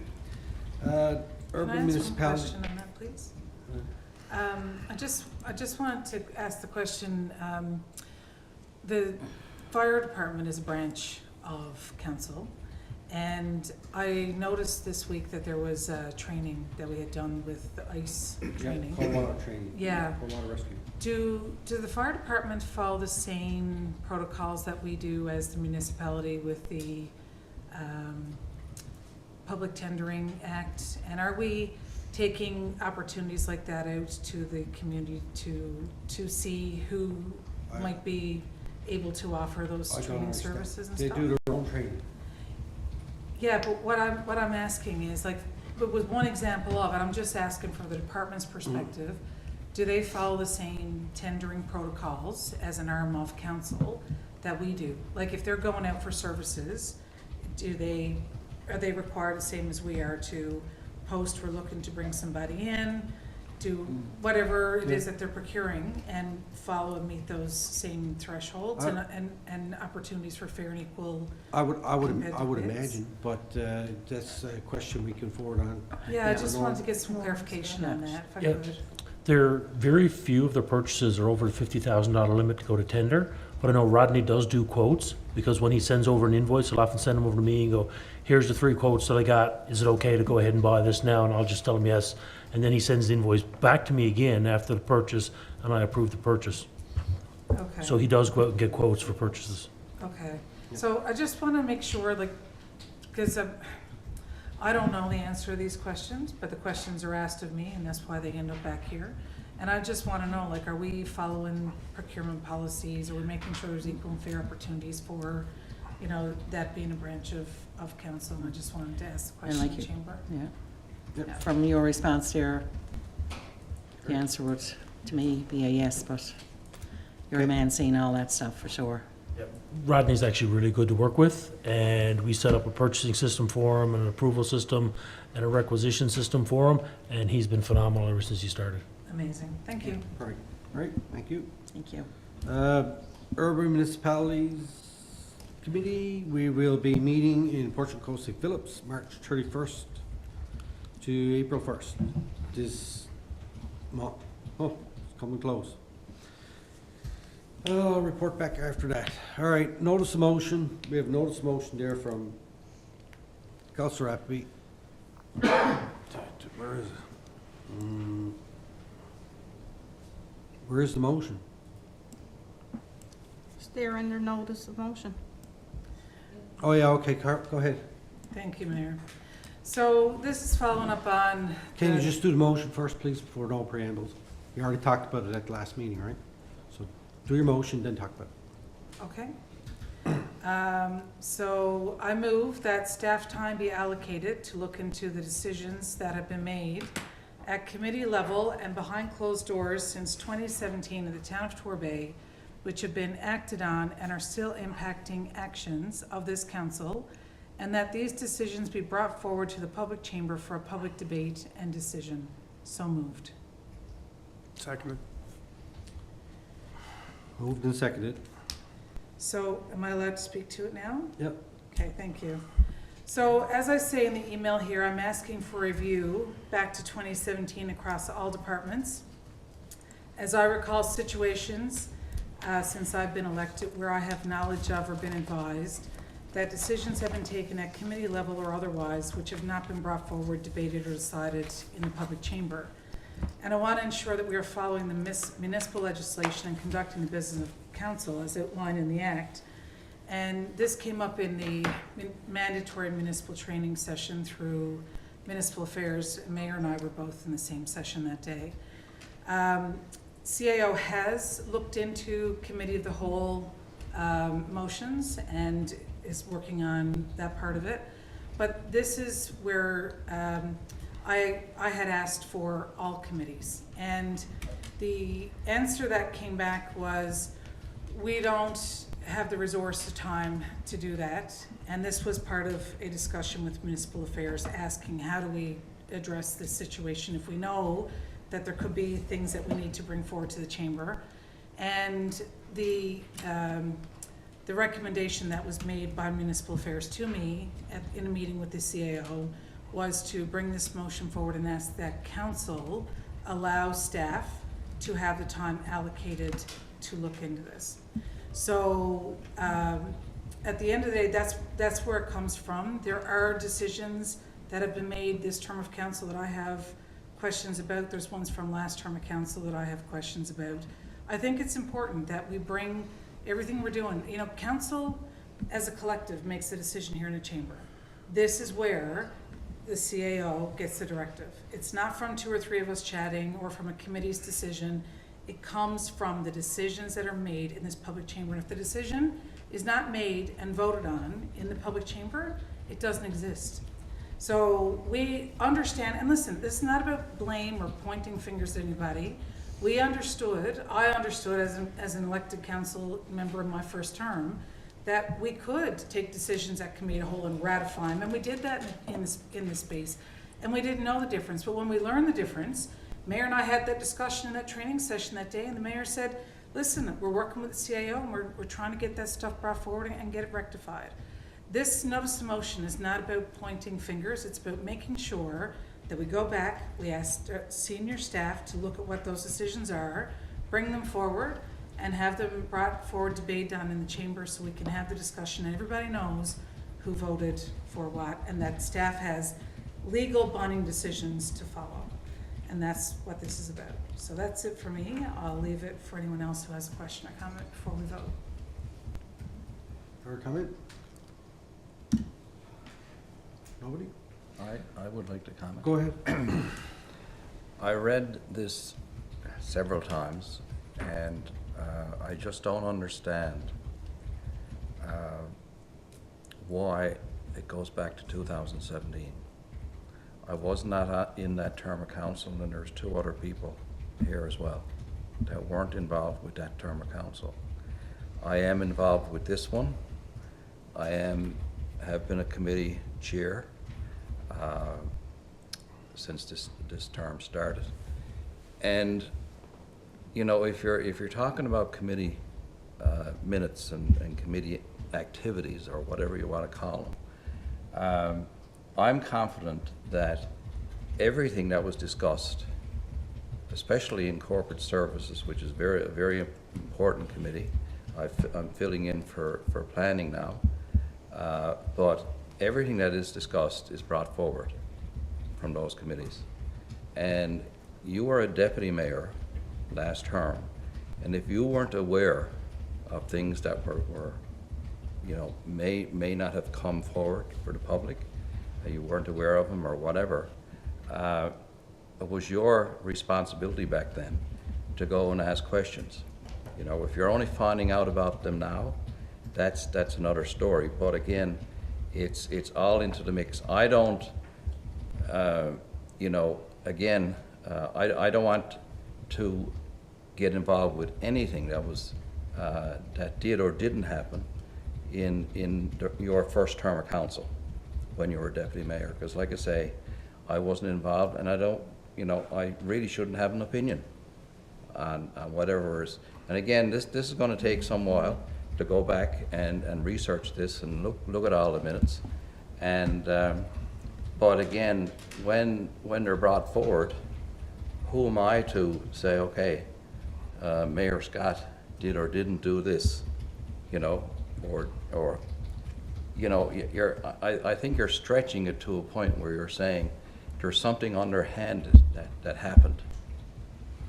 Can I Urban ask one municipality. question on that, please? I just wanted to ask the question, the fire department is a branch of council, and I noticed this week that there was training that we had done with the ICE training. Cold water training. Yeah. Cold water rescue. Do the fire department follow the same protocols that we do as the municipality with the Public Tendering Act? And are we taking opportunities like that out to the community to see who might be able to offer those training services and stuff? They do their own training. Yeah, but what I'm asking is, like, it was one example of it, I'm just asking from the department's perspective, do they follow the same tendering protocols as an RMOF council that we do? Like if they're going out for services, are they required the same as we are to post, we're looking to bring somebody in, do whatever it is that they're procuring and follow and meet those same thresholds and opportunities for fair and equal? I would competitive bids? imagine, but that's a question we can forward on. Yeah, I just wanted to get some clarification on that, if I Yeah. could. Very few of their purchases are over the $50,000 limit to go to tender, but I know Rodney does do quotes, because when he sends over an invoice, he'll often send them over to me and go, here's the 3 quotes that I got, is it okay to go ahead and buy this now? And I'll just tell him yes, and then he sends the invoice back to me again after the purchase, and I approve the purchase. Okay. So he does go out and get quotes for purchases. Okay, so I just want to make sure, like, because I don't know the answer to these questions, but the questions are asked of me, and that's why they end up back here. And I just want to know, like, are we following procurement policies? Are we making sure there's equal and fair opportunities for, you know, that being a branch of council? And I just wanted to ask the question in the chamber. Yeah. From your response there, the answer would, to me, be a yes, but you're a man seeing all that stuff for sure. Rodney's actually really good to work with, and we set up a purchasing system for him, and an approval system, and a requisition system for him, and he's been phenomenal ever since he started. Amazing, thank you. Right, right, thank you. Thank you. Urban Municipalities Committee, we will be meeting in Portrait Coast St. Phillips, March 31st to April 1st. This month. Oh, it's coming close. I'll report back after that. All right, notice of motion. We have notice of motion there from Councillor Appleby. Where is it? Where is the motion? Is there under notice of motion? Oh, yeah, okay, go ahead. Thank you, Mayor. So this is following up on. Can you just do the motion first, please, before no preambles? You already talked about it at the last meeting, right? So do your motion, then talk about it. Okay. So I move that staff time be allocated to look into the decisions that have been made at committee level and behind closed doors since 2017 in the town of Torbay, which have been acted on and are still impacting actions of this council, and that these decisions be brought forward to the public chamber for a public debate and decision. So moved. Seconded. Moved and seconded. So am I allowed to speak to it now? Yep. Okay, thank you. So as I say in the email here, I'm asking for review back to 2017 across all departments. As I recall situations since I've been elected where I have knowledge of or been advised that decisions have been taken at committee level or otherwise which have not been brought forward, debated, or decided in the public chamber. And I want to ensure that we are following the municipal legislation and conducting the business of council as outlined in the Act. And this came up in the mandatory municipal training session through Municipal Affairs. Mayor and I were both in the same session that day. CAO has looked into committee of the whole motions and is working on that part of it. But this is where I had asked for all committees. And the answer that came back was, we don't have the resource or time to do that. And this was part of a discussion with Municipal Affairs asking, how do we address this situation if we know that there could be things that we need to bring forward to the chamber. And the recommendation that was made by Municipal Affairs to me in a meeting with the CAO was to bring this motion forward and ask that council allow staff to have the time allocated to look into this. So at the end of the day, that's where it comes from. There are decisions that have been made this term of council that I have questions about. There's ones from last term of council that I have questions about. I think it's important that we bring everything we're doing. You know, council as a collective makes the decision here in the chamber. This is where the CAO gets the directive. It's not from 2 or 3 of us chatting or from a committee's decision. It comes from the decisions that are made in this public chamber. And if the decision is not made and voted on in the public chamber, it doesn't exist. So we understand, and listen, this is not about blame or pointing fingers at anybody. I understood as an elected council member in my first term, that we could take decisions at committee of the whole and ratify them, and we did that in this space. And we didn't know the difference, but when we learned the difference, Mayor and I had that discussion in that training session that day, and the Mayor said, listen, we're working with the CAO, and we're trying to get that stuff brought forward and get it rectified. This notice of motion is not about pointing fingers, it's about making sure that we go back, we ask senior staff to look at what those decisions are, bring them forward, and have them brought forward, debate down in the chamber so we can have the discussion and everybody knows who voted for what, and that staff has legal binding decisions to follow. And that's what this is about. So that's it for me. I'll leave it for anyone else who has a question or comment before we vote. Or comment? Nobody? I would like to comment. Go ahead. I read this several times, and I just don't understand why it goes back to 2017. I was not in that term of council, and there's 2 other people here as well that weren't involved with that term of council. I am involved with this one. I have been a committee chair since this term started. And you know, if you're talking about committee minutes and committee activities, or whatever you want to call them, I'm confident that everything that was discussed, especially in corporate services, which is a very important committee, I'm filling in for planning now, but everything that is discussed is brought forward from those committees. And you were a deputy mayor last term, and if you weren't aware of things that were you know, may not have come forward for the public, you weren't aware of them or whatever, it was your responsibility back then to go and ask questions. You know, if you're only finding out about them now, that's another story. But again, it's all into the mix. I don't, you know, again, I don't want to get involved with anything that was that did or didn't happen in your first term of council when you were deputy mayor. Because like I say, I wasn't involved, and I don't, you know, I really shouldn't have an opinion on whatever is. And again, this is going to take some while to go back and research this and look at all the minutes. And but again, when they're brought forward, who am I to say, okay, Mayor Scott did or didn't do this, you know, or you know, I think you're stretching it to a point where you're saying there's something underhand that happened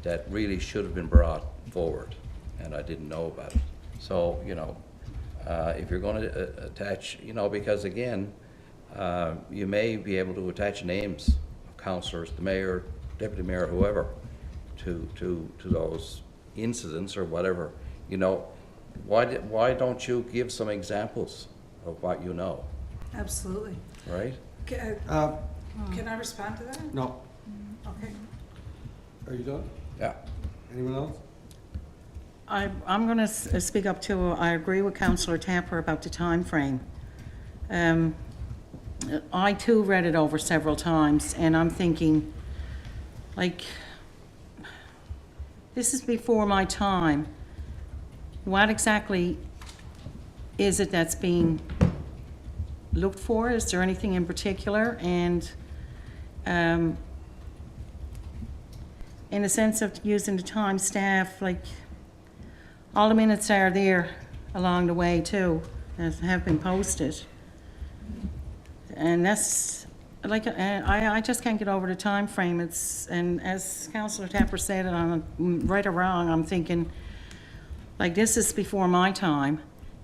that really should have been brought forward, and I didn't know about it. So, you know, if you're going to attach, you know, because again, you may be able to attach names of councillors, the mayor, deputy mayor, whoever, to those incidents or whatever. You know, why don't you give some examples of what you know? Absolutely. Right? Can I respond to that? No. Okay. Are you done? Yeah. Anyone else? I'm going to speak up too. I agree with Councillor Tapper about the time frame. I too read it over several times, and I'm thinking, like, this is before my time. What exactly is it that's being looked for? Is there anything in particular? And in the sense of using the time staff, like, all the minutes are there along the way too, that have been posted. And that's, like, I just can't get over the time frame. It's, and as Councillor Tapper said, and I'm right or wrong, I'm thinking, like, this is before my time,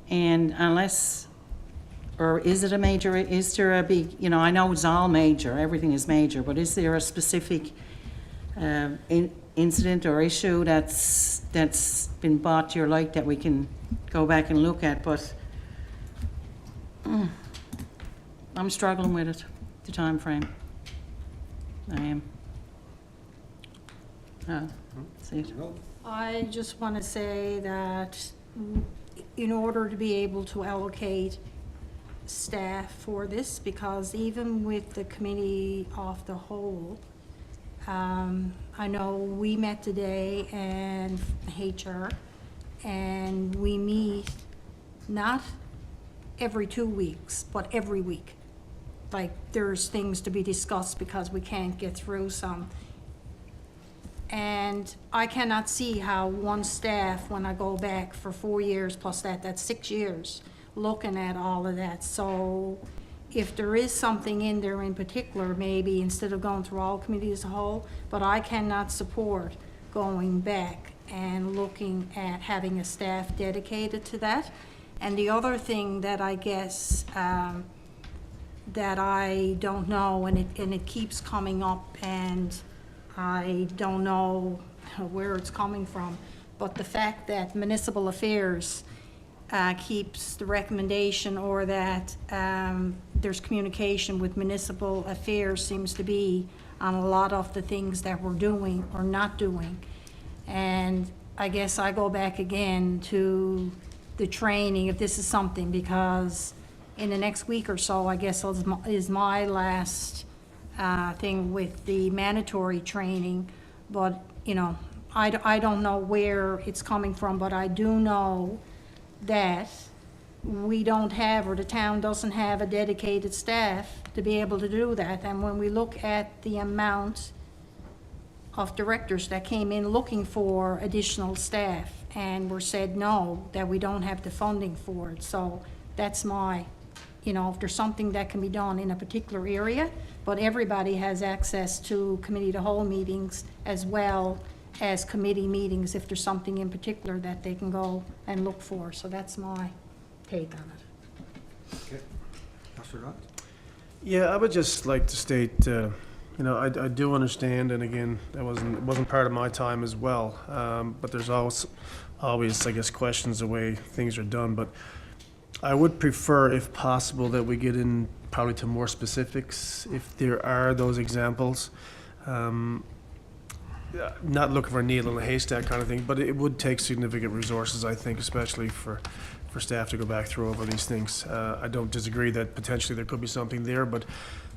and unless, or is it a major, is there a big, you know, I know it's all major, everything is major, but is there a specific incident or issue that's been brought to your light that we can go back and look at? But I'm struggling with it, the time frame. I am. See it. No? I just want to say that in order to be able to allocate staff for this, because even with the committee of the whole, I know we met today and HR, and we meet not every 2 weeks, but every week. Like, there's things to be discussed because we can't get through some. And I cannot see how one staff, when I go back for 4 years plus that's 6 years, looking at all of that. So if there is something in there in particular, maybe instead of going through all committees as a whole, but I cannot support going back and looking at having a staff dedicated to that. And the other thing that I guess that I don't know, and it keeps coming up, and I don't know where it's coming from, but the fact that municipal affairs keeps the recommendation, or that there's communication with municipal affairs seems to be on a lot of the things that we're doing or not doing. And I guess I go back again to the training, if this is something, because in the next week or so, I guess is my last thing with the mandatory training. But, you know, I don't know where it's coming from, but I do know that we don't have, or the town doesn't have, a dedicated staff to be able to do that. And when we look at the amount of directors that came in looking for additional staff and were said no, that we don't have the funding for it. So that's my, you know, if there's something that can be done in a particular area, but everybody has access to committee to whole meetings as well as committee meetings if there's something in particular that they can go and look for. So that's my take on it. Okay. Councillor Dodd? Yeah, I would just like to state, you know, I do understand, and again, it wasn't part of my time as well, but there's always, I guess, questions the way things are done. But I would prefer, if possible, that we get in probably to more specifics, if there are those examples. Not looking for a needle in a haystack kind of thing, but it would take significant resources, I think, especially for staff to go back through over these things. I don't disagree that potentially there could be something there, but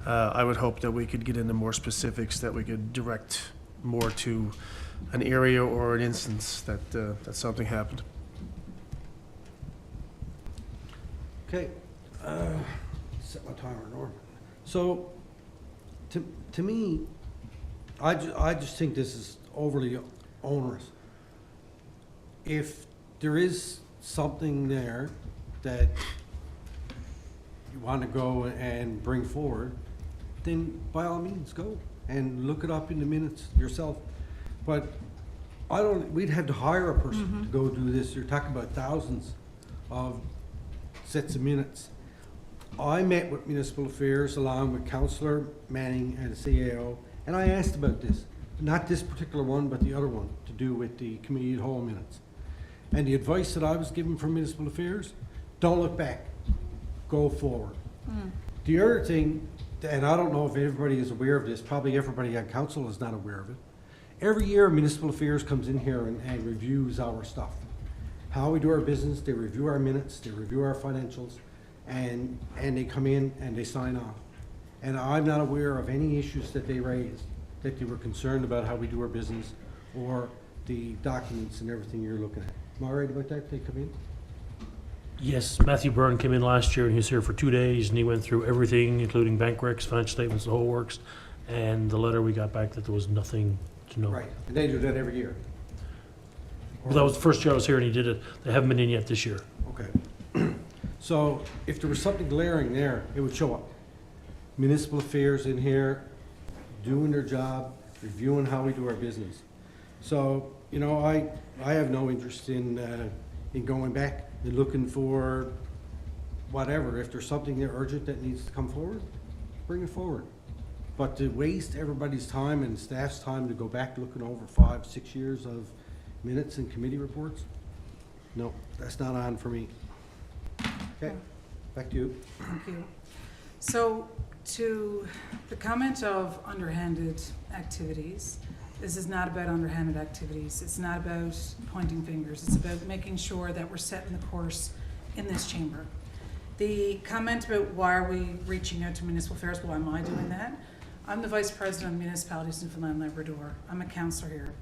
I would hope that we could get into more specifics, that we could direct more to an area or an instance that something happened. Okay. Set my timer, Norman. So, to me, I just think this is overly onerous. If there is something there that you want to go and bring forward, then by all means go and look it up in the minutes yourself. But we'd have to hire a person to go do this. You're talking about thousands of sets of minutes. I met with Municipal Affairs along with Councillor Manning and the CAO, and I asked about this, not this particular one, but the other one, to do with the committee at whole minutes. And the advice that I was given from Municipal Affairs, don't look back, go forward. The other thing, and I don't know if everybody is aware of this, probably everybody on council is not aware of it. Every year, Municipal Affairs comes in here and reviews our stuff. How we do our business, they review our minutes, they review our financials, and they come in and they sign off. And I'm not aware of any issues that they raised, that they were concerned about how we do our business or the documents and everything you're looking at. Am I right about that? They come in? Yes, Matthew Byrne came in last year and he was here for 2 days and he went through everything, including bank recs, financial statements, the whole works. And the letter we got back that there was nothing to know. Right, and they do that every year. Well, that was the first year I was here and he did it. They haven't been in yet this year. Okay. So if there was something glaring there, it would show up. Municipal Affairs in here, doing their job, reviewing how we do our business. So, you know, I have no interest in going back and looking for whatever. If there's something there urgent that needs to come forward, bring it forward. But to waste everybody's time and staff's time to go back looking over 5, 6 years of minutes and committee reports, no, that's not on for me. Okay, back to you. Thank you. So, to the comment of underhanded activities, This is not about underhanded activities. It's not about pointing fingers. It's about making sure that we're setting the course in this chamber. The comment about why are we reaching out to municipal affairs, why am I doing that? I'm the Vice President of Municipalities Newfoundland and Labrador. I'm a councillor here.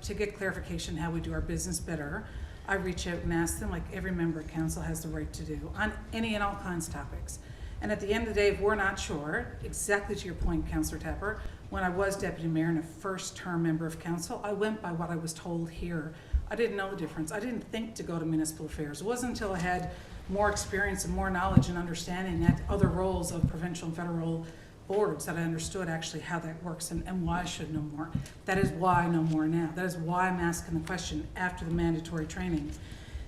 To get clarification how we do our business better, I reach out and ask them, like every member of council has the right to do, on any and all kinds of topics. And at the end of the day, if we're not sure, exactly to your point, Councillor Tapper, when I was deputy mayor and a first-term member of council, I went by what I was told here. I didn't know the difference. I didn't think to go to municipal affairs. It wasn't until I had more experience and more knowledge and understanding at other roles of provincial and federal boards that I understood actually how that works and why I should know more. That is why I know more now. That is why I'm asking the question after the mandatory training.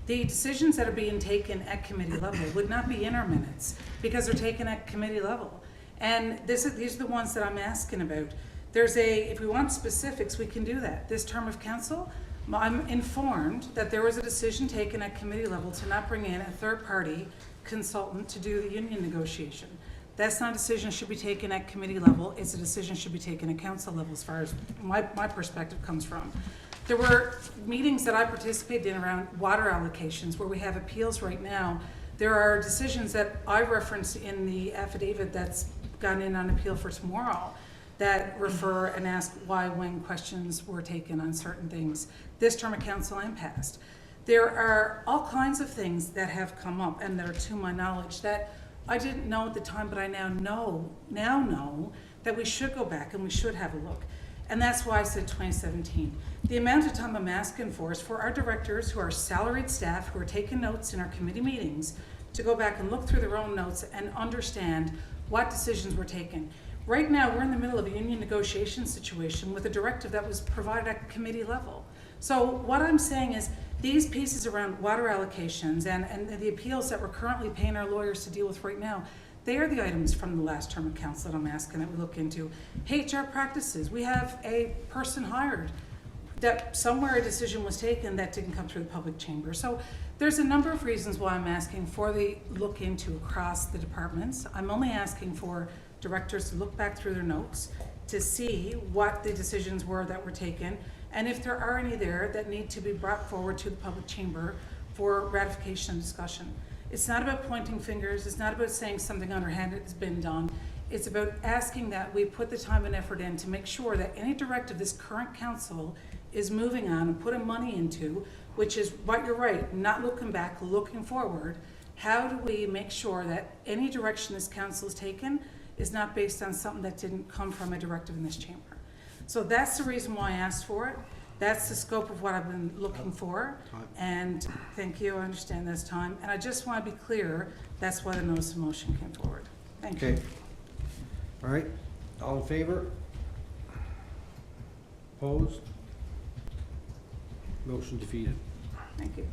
The decisions that are being taken at committee level would not be in our minutes because they're taken at committee level. And these are the ones that I'm asking about. If we want specifics, we can do that. This term of council, I'm informed that there was a decision taken at committee level to not bring in a third-party consultant to do the union negotiation. That's not a decision that should be taken at committee level. It's a decision that should be taken at council level as far as my perspective comes from. There were meetings that I participated in around water allocations where we have appeals right now. There are decisions that I referenced in the affidavit that's gone in on appeal for tomorrow that refer and ask why, when questions were taken on certain things. This term of council and past. There are all kinds of things that have come up and that are to my knowledge that I didn't know at the time, but I now know that we should go back and we should have a look. And that's why I said 2017. The amount of time I'm asking for is for our directors who are salaried staff who are taking notes in our committee meetings to go back and look through their own notes and understand what decisions were taken. Right now, we're in the middle of a union negotiation situation with a directive that was provided at committee level. So what I'm saying is these pieces around water allocations and the appeals that we're currently paying our lawyers to deal with right now, they are the items from the last term of council that I'm asking that we look into. HR practices, we have a person hired that somewhere a decision was taken that didn't come through the public chamber. So there's a number of reasons why I'm asking for the look into across the departments. I'm only asking for directors to look back through their notes to see what the decisions were that were taken, and if there are any there that need to be brought forward to the public chamber for ratification and discussion. It's not about pointing fingers. It's not about saying something underhanded has been done. It's about asking that we put the time and effort in to make sure that any directive this current council is moving on and putting money into, which is what you're right, not looking back, looking forward. How do we make sure that any direction this council has taken is not based on something that didn't come from a directive in this chamber? So that's the reason why I asked for it. That's the scope of what I've been looking for. And thank you, I understand that's time. And I just want to be clear, that's why the notice of motion came forward. Thank you. Okay. All right, all in favor? Opposed? Motion defeated. Thank you.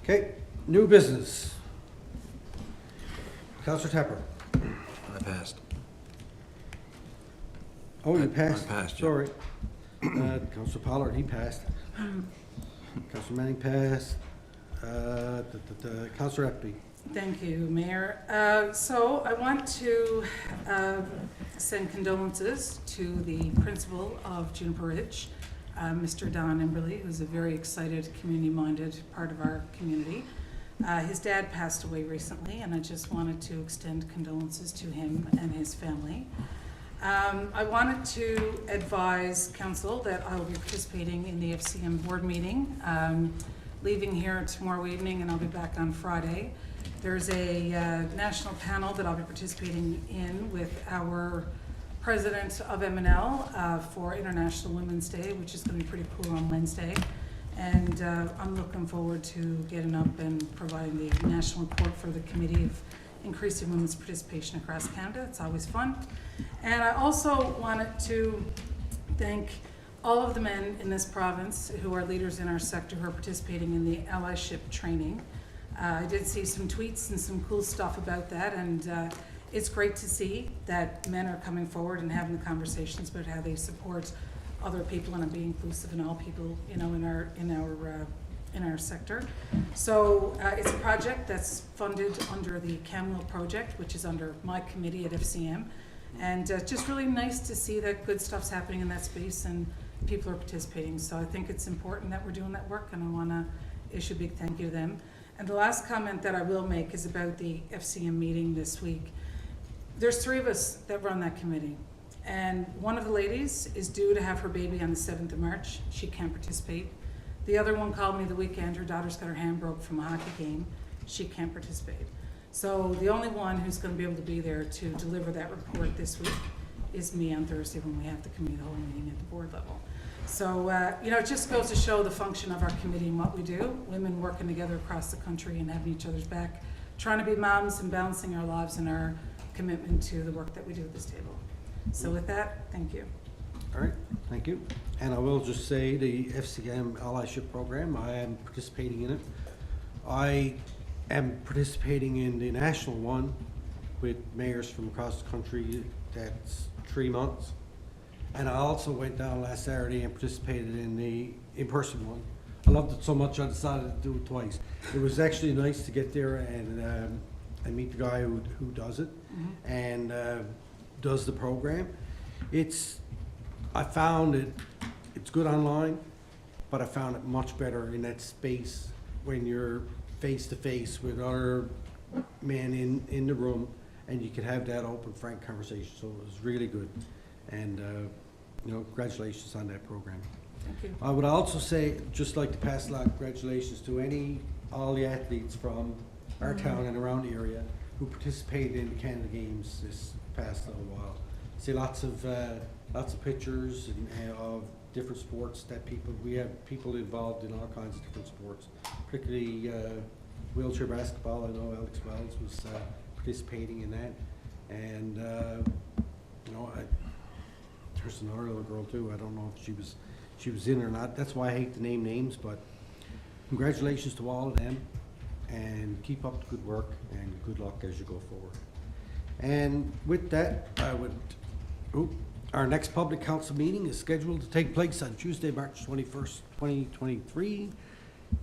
Okay, new business. Councillor Tepper. I passed. Oh, you passed? I passed, yeah. Sorry. Councillor Pollard, he passed. Councillor Manning passed. Councillor Eppley. Thank you, Mayor. So I want to send condolences to the principal of Juniper Ridge, Mr. Don Emberley, who's a very excited, community-minded part of our community. His dad passed away recently, and I just wanted to extend condolences to him and his family. I wanted to advise council that I will be participating in the FCM board meeting, leaving here tomorrow evening, and I'll be back on Friday. There's a national panel that I'll be participating in with our president of MNL for International Women's Day, which is going to be pretty cool on Wednesday. And I'm looking forward to getting up and providing the national report for the Committee of Increasing Women's Participation Across Canada. It's always fun. And I also wanted to thank all of the men in this province who are leaders in our sector who are participating in the allyship training. I did see some tweets and some cool stuff about that, and it's great to see that men are coming forward and having the conversations about how they support other people and be inclusive in all people, you know, in our sector. So it's a project that's funded under the Camwell project, which is under my committee at FCM. And just really nice to see that good stuff's happening in that space and people are participating. So I think it's important that we're doing that work, and I want to issue a big thank you to them. And the last comment that I will make is about the FCM meeting this week. There's 3 of us that run that committee. And one of the ladies is due to have her baby on the 7th of March. She can't participate. The other one called me the weekend. Her daughter's got her hand broke from a hockey game. She can't participate. So the only one who's going to be able to be there to deliver that report this week is me on Thursday when we have the committee, the whole meeting at the board level. So, it just goes to show the function of our committee and what we do. Women working together across the country and having each other's back, trying to be moms and balancing our lives and our commitment to the work that we do at this table. So with that, thank you. All right, thank you. And I will just say the FCM allyship program, I am participating in it. I am participating in the national one with mayors from across the country. That's 3 months. And I also went down last Saturday and participated in the in-person one. I loved it so much I decided to do it twice. It was actually nice to get there and meet the guy who does it and does the program. I found it's good online, but I found it much better in that space when you're face to face with other men in the room and you can have that open, frank conversation. So it was really good. And, congratulations on that program. Thank you. I would also say, just like to pass along congratulations to all the athletes from our town and around the area who participated in the Canada Games this past little while. See lots of pictures of different sports that we have people involved in all kinds of different sports, particularly wheelchair basketball. I know Alex Wells was participating in that, and there's another little girl too. I don't know if she was in or not. That's why I hate to name names, but congratulations to all of them, and keep up the good work and good luck as you go forward. And with that, our next public council meeting is scheduled to take place on Tuesday, March 21st, 2023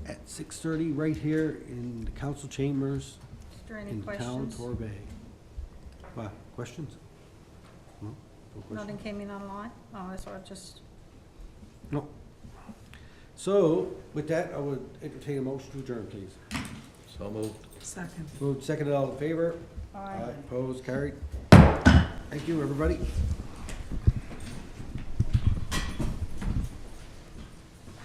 at 6:30 right here in the council chambers Is there any in town, questions? Torbay. What, questions? No? No questions? Nothing came in online? Oh, that's what I just, No. So, with that, I would entertain a motion to adjourn, please. So moved. Second. Moved, seconded, all in favor? Aye. Opposed, carried. Thank you, everybody.